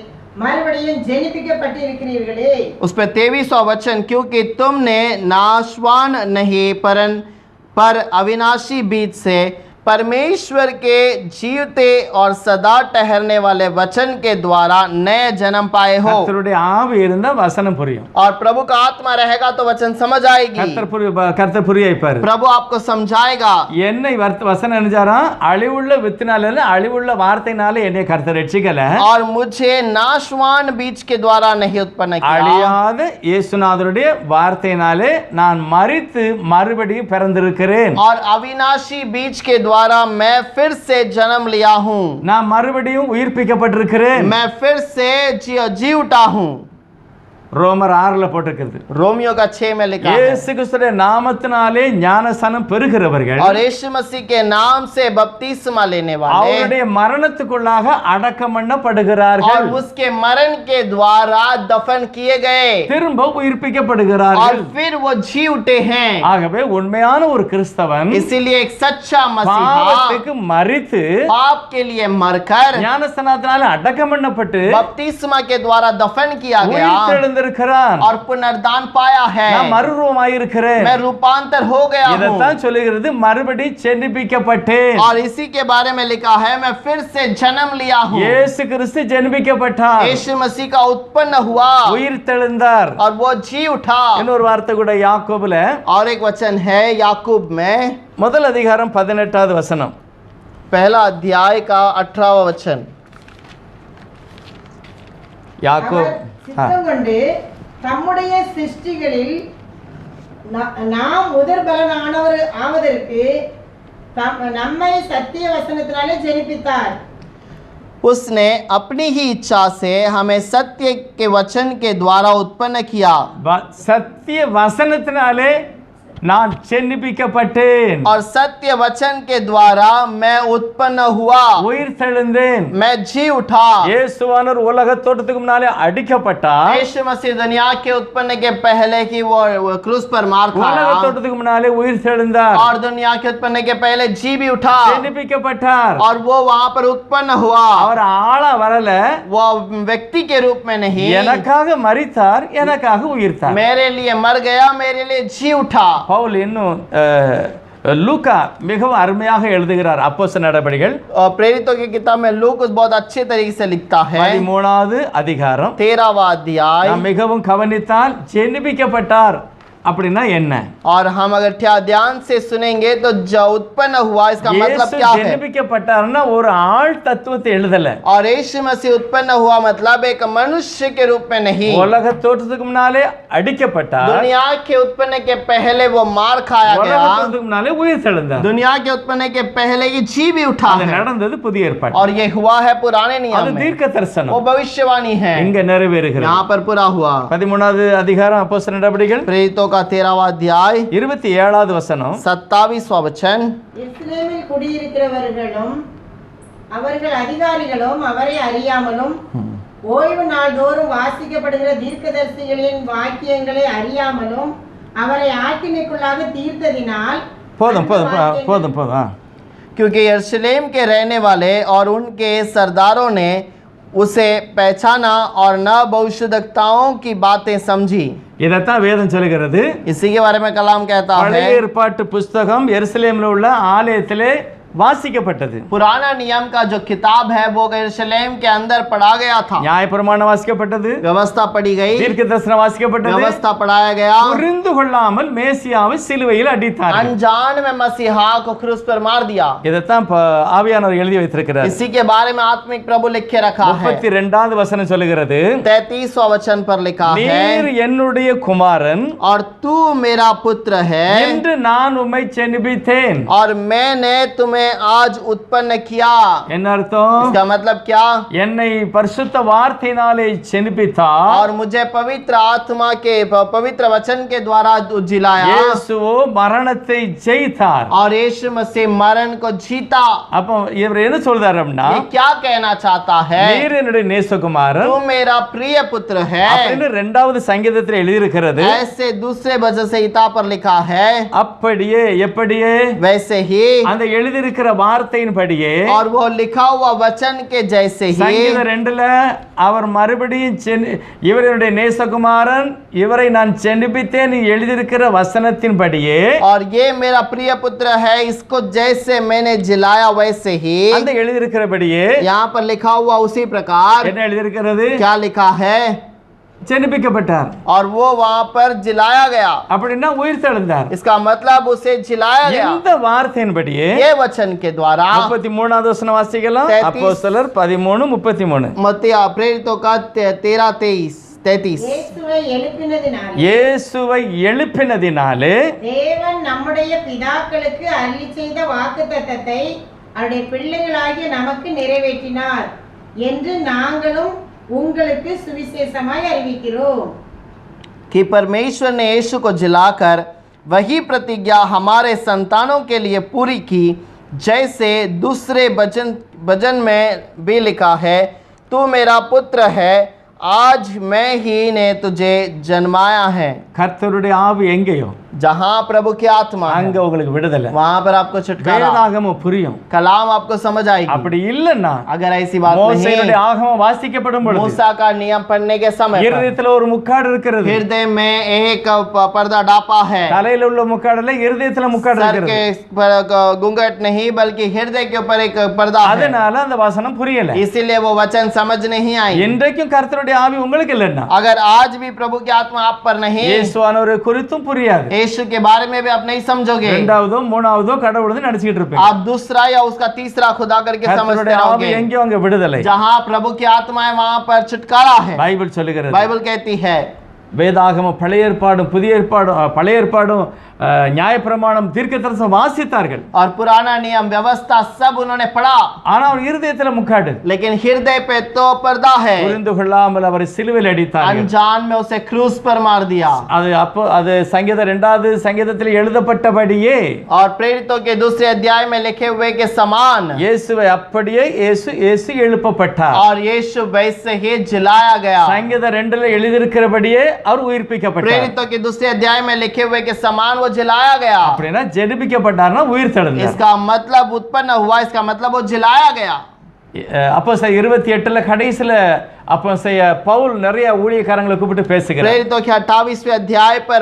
மறுபடியும் ஜெனிப்பிக்கப்பட்டிருக்கிறீர்களே. उस पे 23वां वचन, क्योंकि तुमने नाशवान नहीं पर अविनाशी बीज से परमेश्वर के जीवते और सदा ठहरने वाले वचन के द्वारा नए जन्म पाए हो. கர்த்தருடைய ஆவி இருந்தா வசனம் புரியும். और प्रभु का आत्मा रहेगा तो वचन समझ आएगी. கர்த்தர் புரிய வைப்பாரு. प्रभु आपको समझाएगा. என்னை வசனம் நினைச்சாராம், அழிவுள்ள வித்தினால இல்ல, அழிவுள்ள வார்த்தையினால என்னை கர்த்தர் ரட்சிக்கல. और मुझे नाशवान बीज के द्वारा नहीं उत्पन्न किया. அழியாத இயேசுநாதருடைய வார்த்தையினாலே நான் மரித்து மறுபடியும் பிறந்திருக்கிறேன். और अविनाशी बीज के द्वारा मैं फिर से जन्म लिया हूं. நான் மறுபடியும் உயிர்ப்பிக்கப்பட்டிருக்கிறேன். मैं फिर से जी उठा हूं. ரோமர் 6ல போட்டிருக்கிறது. रोमियो का 6 में लिखा है, இயேசு கிறிஸ்துவின் நாமத்தினாலே ஞானஸ்நானம் பெறுகிறவர்கள் और यीशु मसीह के नाम से बपतिस्मा लेने वाले அவருடைய மரணத்துக்குள்ளாக அடக்கம் और பண்ணப்படுகிறார்கள், उसके मरण के द्वारा दफन किए गए திரும்ப और உயிர்ப்பிக்கப்படுகிறார்கள். फिर वो जी उठे हैं। ஆகவே உண்மையான ஒரு கிறிஸ்தவன் इसीलिए एक सच्चा मसीहा பாவத்துக்கு மரித்து पाप के लिए मरकर ஞானஸ்நானத்தினால அடக்கம் பண்ணப்பட்டு बपतिस्मा के द्वारा दफन किया गया உயிர்த்தெழுந்திருக்கிறான். और पुनर्दान पाया है। நான் மறுரூபமாயிருக்கிறேன். मैं रूपांतर हो गया हूँ। இதைத்தான் சொல்லுகிறது, மறுபடி ஜெனிப்பிக்கப்பட்டேன். और इसी के बारे में लिखा है, मैं फिर से जन्म लिया हूँ। இயேசு கிறிஸ்து ஜெனிப்பிக்கப்பட்டார், यीशु मसीह का उत्पन्न हुआ உயிர்த்தெழுந்தார். और वो जी उठा। இன்னொரு வார்த்தை கூட யாக்கோபுல और एक वचन है याकूब में முதல் அதிகாரம் 18வது வசனம். पहला अध्याय का 18वां वचन। யாக்கோப் அவர் சித்தம் கொண்டு தம்முடைய சிருஷ்டிகளில் நாம் முதற்பலனானவர் ஆவதற்கு நம்மை சத்திய வசனத்தினாலே ஜெனிப்பித்தார். उसने अपनी ही इच्छा से हमें सत्य के वचन के द्वारा उत्पन्न किया சத்திய வசனத்தினாலே நான் ஜெனிப்பிக்கப்பட்டேன், और सत्य वचन के द्वारा मैं उत्पन्न हुआ। உயிர்த்தெழுந்தேன். मैं जी उठा। இயேசுவானவர் உலக தோற்றத்துக்கு முன்னாலே அடிக்கப்பட்டார், यीशु मसीह दुनिया के उत्पन्न के पहले की वो क्रूस पर मार உலக खाया தோற்றத்துக்கு முன்னாலே உயிர்த்தெழுந்தார், और दुनिया के उत्पन्न के पहले जी भी उठा ஜெனிப்பிக்கப்பட்டார். और वो वहां पर उत्पन्न हुआ। அவர் ஆளா வரல, वो व्यक्ति के रूप में नहीं, எனக்காக மரித்தார், எனக்காக உயிர்த்தார். मेरे लिए मर गया, मेरे लिए जी उठा। பவுல் இன்னும் லூக்கா மிகவும் அருமையாக எழுதுகிறார். அப்போஸ்தலர் நடபடிகள் और प्रेरितों की किताब में लूका बहुत अच्छे तरीके से लिखता है। 13வது அதிகாரம். 13वां अध्याय। நாம் மிகவும் கவனித்தால் ஜெனிப்பிக்கப்பட்டார் அப்படின்னா என்ன? और हम अगर ध्यान से सुनेंगे तो जो उत्पन्न हुआ इसका मतलब क्या है? ஜெனிப்பிக்கப்பட்டார்னா ஒரு ஆள் தத்துவத்தை எழுதல, और यीशु मसीह उत्पन्न हुआ मतलब एक मनुष्य के रूप में नहीं, உலக தோற்றத்துக்கு முன்னாலே அடிக்கப்பட்டார், दुनिया के उत्पन्न के पहले वो मार खाया உலக गया, தோற்றத்துக்கு முன்னாலே உயிர்த்தெழுந்தார். दुनिया के उत्पन्न के पहले ये जी भी उठा அது है। நடந்தது புதிய ஏற்பாடு, और ये हुआ है पुराने அது नियम में, தீர்க்க वो தரிசனம் भविष्यवाणी है, இங்க நிறைவேறுகிறது. यहाँ पर पूरा हुआ। 13வது அதிகாரம் அப்போஸ்தலர் நடபடிகள் प्रेरितों का 13वां अध्याय 27வது வசனம். 27वां वचन। எருசலேமில் குடியிருக்கிறவர்களும் அவர்கள் அதிகாரிகளும் அவரை அறியாமலும் ஓய்வு நாள்தோறும் வாசிக்கப்படுகிற தீர்க்கதரிசிகளின் வாக்கியங்களை அறியாமலும் அவரை ஆக்கினைக்குள்ளாக தீர்த்ததினால் போதும் போதும் போதும் போதும். क्योंकि यरूशलेम के रहने वाले और उनके सरदारों ने उसे पहचाना और न भविष्यद्वक्ताओं की बातें समझी। இதைத்தான் வேதம் சொல்லுகிறது. इसी के बारे में कलाम कहता பழைய है, ஏற்பாட்டு புஸ்தகம் எருசலேமில் உள்ள ஆலயத்திலே வாசிக்கப்பட்டது. पुराना नियम का जो किताब है वो यरूशलेम के अंदर पढ़ा गया था, நியாயப்பிரமாணம் வாசிக்கப்பட்டது, व्यवस्था पढ़ी गई, தீர்க்க தரிசனம் வாசிக்கப்பட்டது. व्यवस्था पढ़ाया गया। புரிந்து கொள்ளாமல் மேசியாவை சிலுவையில் அடித்தார்கள். अनजान में मसीहा को क्रूस पर मार दिया। இதைத்தான் ஆவியானவர் எழுதி வைத்திருக்கிறார். इसी के बारे में आत्मिक प्रभु लिख के रखा है। 32வது வசனம் சொல்லுகிறது, 33वां वचन पर लिखा है, நீர் என்னுடைய குமாரன், और तू मेरा पुत्र है என்று நான் உம்மை ஜெனிப்பித்தேன். और मैंने तुम्हें आज उत्पन्न किया। என்ன அர்த்தம்? इसका मतलब क्या? என்னை பரிசுத்த வார்த்தையினாலே ஜெனிப்பித்தார். और मुझे पवित्र आत्मा के पवित्र वचन के द्वारा जिलाया। இயேசுவோ மரணத்தை ஜெயித்தார். और यीशु मसीह मरण को जीता। அப்போ இவர் என்ன சொல்றாரு அப்படின்னா, ये क्या कहना चाहता है? நீர் என்னுடைய நேசகுமாரன் तू मेरा प्रिय पुत्र है, அப்படின்னு 2வது சங்கீதத்தில் எழுதியிருக்கிறது. ऐसे दूसरे वचन संहिता पर लिखा है, அப்படியே எப்படியே वैसे ही, அந்த எழுதியிருக்கிற வார்த்தையின்படியே और वो लिखा हुआ वचन के जैसे ही। சங்கீதம் 2ல அவர் மறுபடியும் இவர் என்னுடைய நேசகுமாரன், இவரை நான் ஜெனிப்பித்தேன் எழுதியிருக்கிற வசனத்தின்படியே, और ये मेरा प्रिय पुत्र है, इसको जैसे मैंने जिलाया वैसे ही। அந்த எழுதியிருக்கிறபடியே यहाँ पर लिखा हुआ उसी प्रकार என்ன எழுதியிருக்கிறது? क्या लिखा है? ஜெனிப்பிக்கப்பட்டார். और वो वहां पर जिलाया गया, அப்படின்னா உயிர்த்தெழுந்தார். इसका मतलब उसे जिलाया गया இந்த வார்த்தையின்படியே ये वचन के द्वारा। 33வது வசனம் வாசிக்கலாம். 33 அப்போஸ்தலர் 13:33. मत्ती प्रेरितों का 13:33। இயேசுவை எழுப்பினதினாலே இயேசுவை எழுப்பினதினாலே தேவன் நம்முடைய பிதாக்களுக்கு அருளி செய்த வாக்குத்தத்தத்தை அவருடைய பிள்ளைகளாகிய நமக்கு நிறைவேற்றினார் என்று நாங்களும் உங்களுக்கு சுவிசேஷமாய் அறிவிக்கிறோம். कि परमेश्वर ने यीशु को जिलाकर वही प्रतिज्ञा हमारे संतानों के लिए पूरी की, जैसे दूसरे वचन में भी लिखा है, तू मेरा पुत्र है, आज मैं ही ने तुझे जन्माया है। கர்த்தருடைய ஆவி எங்கேயோ जहाँ प्रभु की आत्मा है, அங்க உங்களுக்கு விடுதலை, वहाँ पर आपको छुटकारा, வேதாகமம் புரியும். कलाम आपको समझ आएगी। அப்படி இல்லைன்னா अगर ऐसी बात नहीं, மோசேயுடைய ஆகமம் வாசிக்கப்படும் பொழுது मूसा का नियम पढ़ने के समय पर இருதயத்துல ஒரு முக்காடு இருக்கிறது. हृदय में एक पर्दा डापा है। தலையில உள்ள முக்காடுல இருதயத்துல முக்காடு सर இருக்கிறது. के पर घूंघट नहीं, बल्कि हृदय के ऊपर एक पर्दा है। அதனால அந்த வசனம் புரியல. इसीलिए वो वचन समझ नहीं आई। இன்றைக்கும் கர்த்தருடைய ஆவி உங்களுக்கு இல்லைன்னா अगर आज भी प्रभु की आत्मा आप पर नहीं, இயேசுவானவரை குறித்தும் புரியாது. यीशु के बारे में भी आप नहीं समझोगे। இரண்டாவதோ மூணாவதோ கடவுள்னு நினைச்சிட்டு இருப்பீங்க. आप दूसरा या उसका तीसरा खुदा करके समझते கர்த்தருடைய ஆவி रहोगे। எங்கேயோ அங்க விடுதலை. जहाँ प्रभु की आत्मा है, वहाँ पर छुटकारा है। பைபிள் சொல்லுகிறது. बाइबल कहती है, வேதாகமம் பழைய ஏற்பாடும் புதிய ஏற்பாடும் பழைய ஏற்பாடும் நியாயப்பிரமாணம் தீர்க்கதரிசனம் வாசித்தார்கள். और पुराना नियम व्यवस्था सब उन्होंने पढ़ा, ஆனா அவர் இருதயத்துல முக்காடு. लेकिन हृदय पे तो पर्दा है। புரிந்து கொள்ளாமல் அவரை சிலுவையில் அடித்தார்கள். अनजान में उसे क्रूस पर मार दिया। அது சங்கீத 2வது சங்கீதத்தில் எழுதப்பட்டபடியே और प्रेरितों के दूसरे अध्याय में लिखे हुए के समान இயேசுவை அப்படியே இயேசு எழுப்பப்பட்டார். और यीशु वैसे ही जिलाया गया। சங்கீத 2ல எழுதியிருக்கிறபடியே அவர் உயிர்ப்பிக்கப்பட்டார். प्रेरितों के दूसरे अध्याय में लिखे हुए के समान वो जिलाया गया। அப்படினா ஜெனிபிக்கப்பட்டார்னா உயிர் தெழுந்தார். इसका मतलब उत्पन्न हुआ, इसका मतलब वो जिलाया गया। அப்போஸ்தலர் 28ல கடைசில அப்போஸ்தலர் பவுல் நிறைய ஊழியக்காரங்களை கூப்பிட்டு பேசுகிறார். प्रेरितों के 28वें अध्याय पर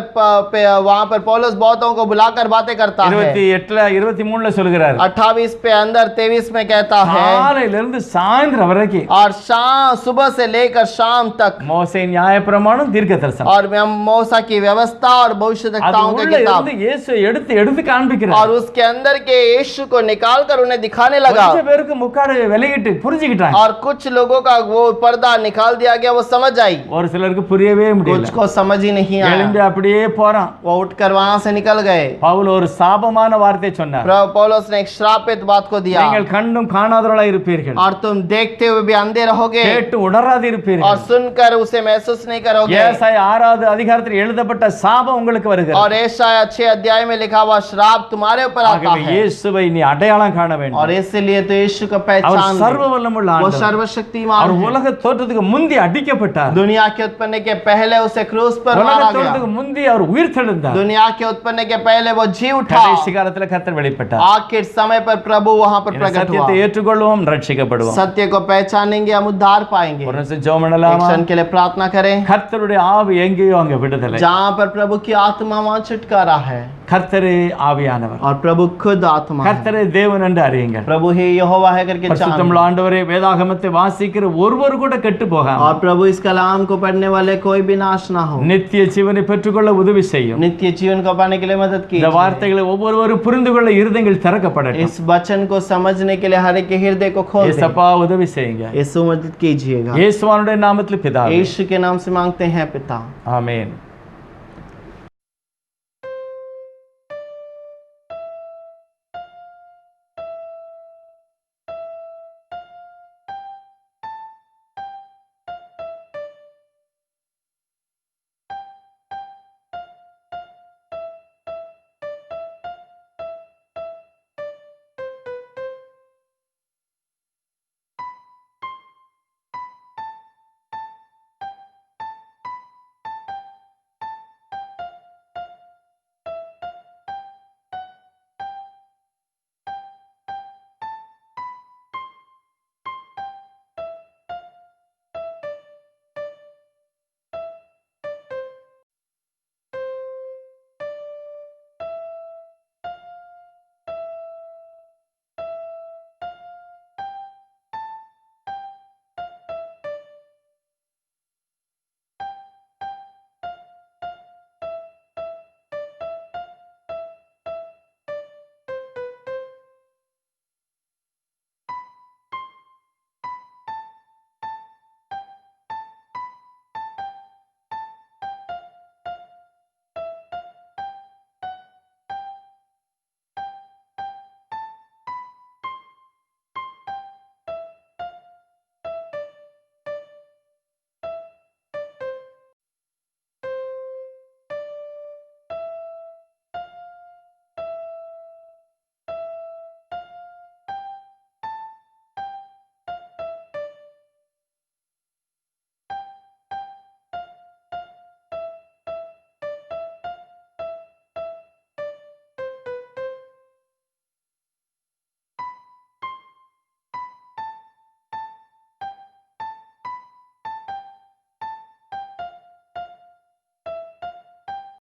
वहां पर पौलुस बहुतों को बुलाकर बातें करता है। 28ல 23ல சொல்கிறார். 28 पे अंदर 23 में कहता है, காலையில இருந்து சாயந்திரம் வரைக்கும் और शाम सुबह से लेकर शाम तक மோசே நியாயப்பிரமாணம் தீர்க்கதரிசனம் और मूसा की व्यवस्था और भविष्यद्वक्ताओं की किताब, இயேசு எடுத்து காண்பிக்கிறார். और उसके अंदर के यीशु को निकालकर उन्हें दिखाने लगा। கொஞ்ச பேருக்கு முக்காடு விலகிட்டு புரிஞ்சுக்கிட்டாங்க. और कुछ लोगों का वो पर्दा निकाल दिया गया, वो समझ आई। ஒரு சிலருக்கு புரியவே முடியல. कुछ को समझ ही नहीं आया, எழும்பி அப்படியே போறான். वो उठकर वहां से निकल गए। பவுல் ஒரு சாபமான வார்த்தை சொன்னார். पौलुस ने एक श्रापित बात को दिया, நீங்கள் கண்டும் காணாதவர்களாய் இருப்பீர்கள், और तुम देखते हुए भी अंधे रहोगे, கேட்டு உணராது இருப்பீர்கள், और सुनकर उसे महसूस नहीं करोगे। ஏசாயா 6வது அதிகாரத்தில் எழுதப்பட்ட சாபம் உங்களுக்கு வருகிறது. और ஏசாயா 6 अध्याय में लिखा हुआ श्राप तुम्हारे ऊपर आता ஆகவே है। இயேசுவை நீ அடையாளம் காண வேண்டும். और इसलिए तो यीशु का அவர் पहचान சர்வ வல்லமையுள்ள वो ஆண்டவர். सर्वशक्तिमान அவர் है। உலக தோற்றத்துக்கு முந்தி அடிக்கப்பட்டார். दुनिया के उत्पन्न के पहले उसे क्रूस पर உலக मारा गया। தோற்றத்துக்கு முந்தி அவர் உயிர் தெழுந்தார். दुनिया के उत्पन्न के पहले वो जी उठा। கடைசி காலத்துல கர்த்தர் வெளிப்பட்டார். आखिर समय पर प्रभु वहां पर இந்த प्रकट हुआ। சத்தியத்தை ஏற்றுக்கொள்வோம், ரட்சிக்கப்படுவோம். सत्य को पहचानेंगे, हम उद्धार पाएंगे। ஒரு நிமிஷம் ஜெபம் एक பண்ணலாமா? क्षण के लिए प्रार्थना करें। கர்த்தருடைய ஆவி எங்கேயோ அங்க விடுதலை. जहाँ पर प्रभु की आत्मा, वहाँ छुटकारा है। கர்த்தரே ஆவியானவர். और प्रभु खुद आत्मा है। கர்த்தரே தேவன் என்று அறியுங்கள். प्रभु ही यहोवा है करके பரிசுத்தமுள்ள जानो। ஆண்டவரே, வேதாகமத்தை வாசிக்கிற ஒருவர் கூட கெட்டு போகாம और प्रभु इस कलाम को पढ़ने वाले कोई भी नाश ना हो, நித்திய ஜீவனை பெற்றுக்கொள்ள உதவி செய்யும். नित्य जीवन को पाने के लिए मदद இந்த कीजिए। வார்த்தைகளை ஒவ்வொருவரும் புரிந்து கொள்ள இருதயங்கள் திறக்கப்படட்டும். इस वचन को समझने के लिए हर एक के हृदय को खोल दें। இயேசப்பா உதவி செய்யுங்க. यीशु मदद कीजिएगा। இயேசுவானுடைய நாமத்தில் பிதாவே, यीशु के नाम से मांगते हैं पिता, ஆமென்.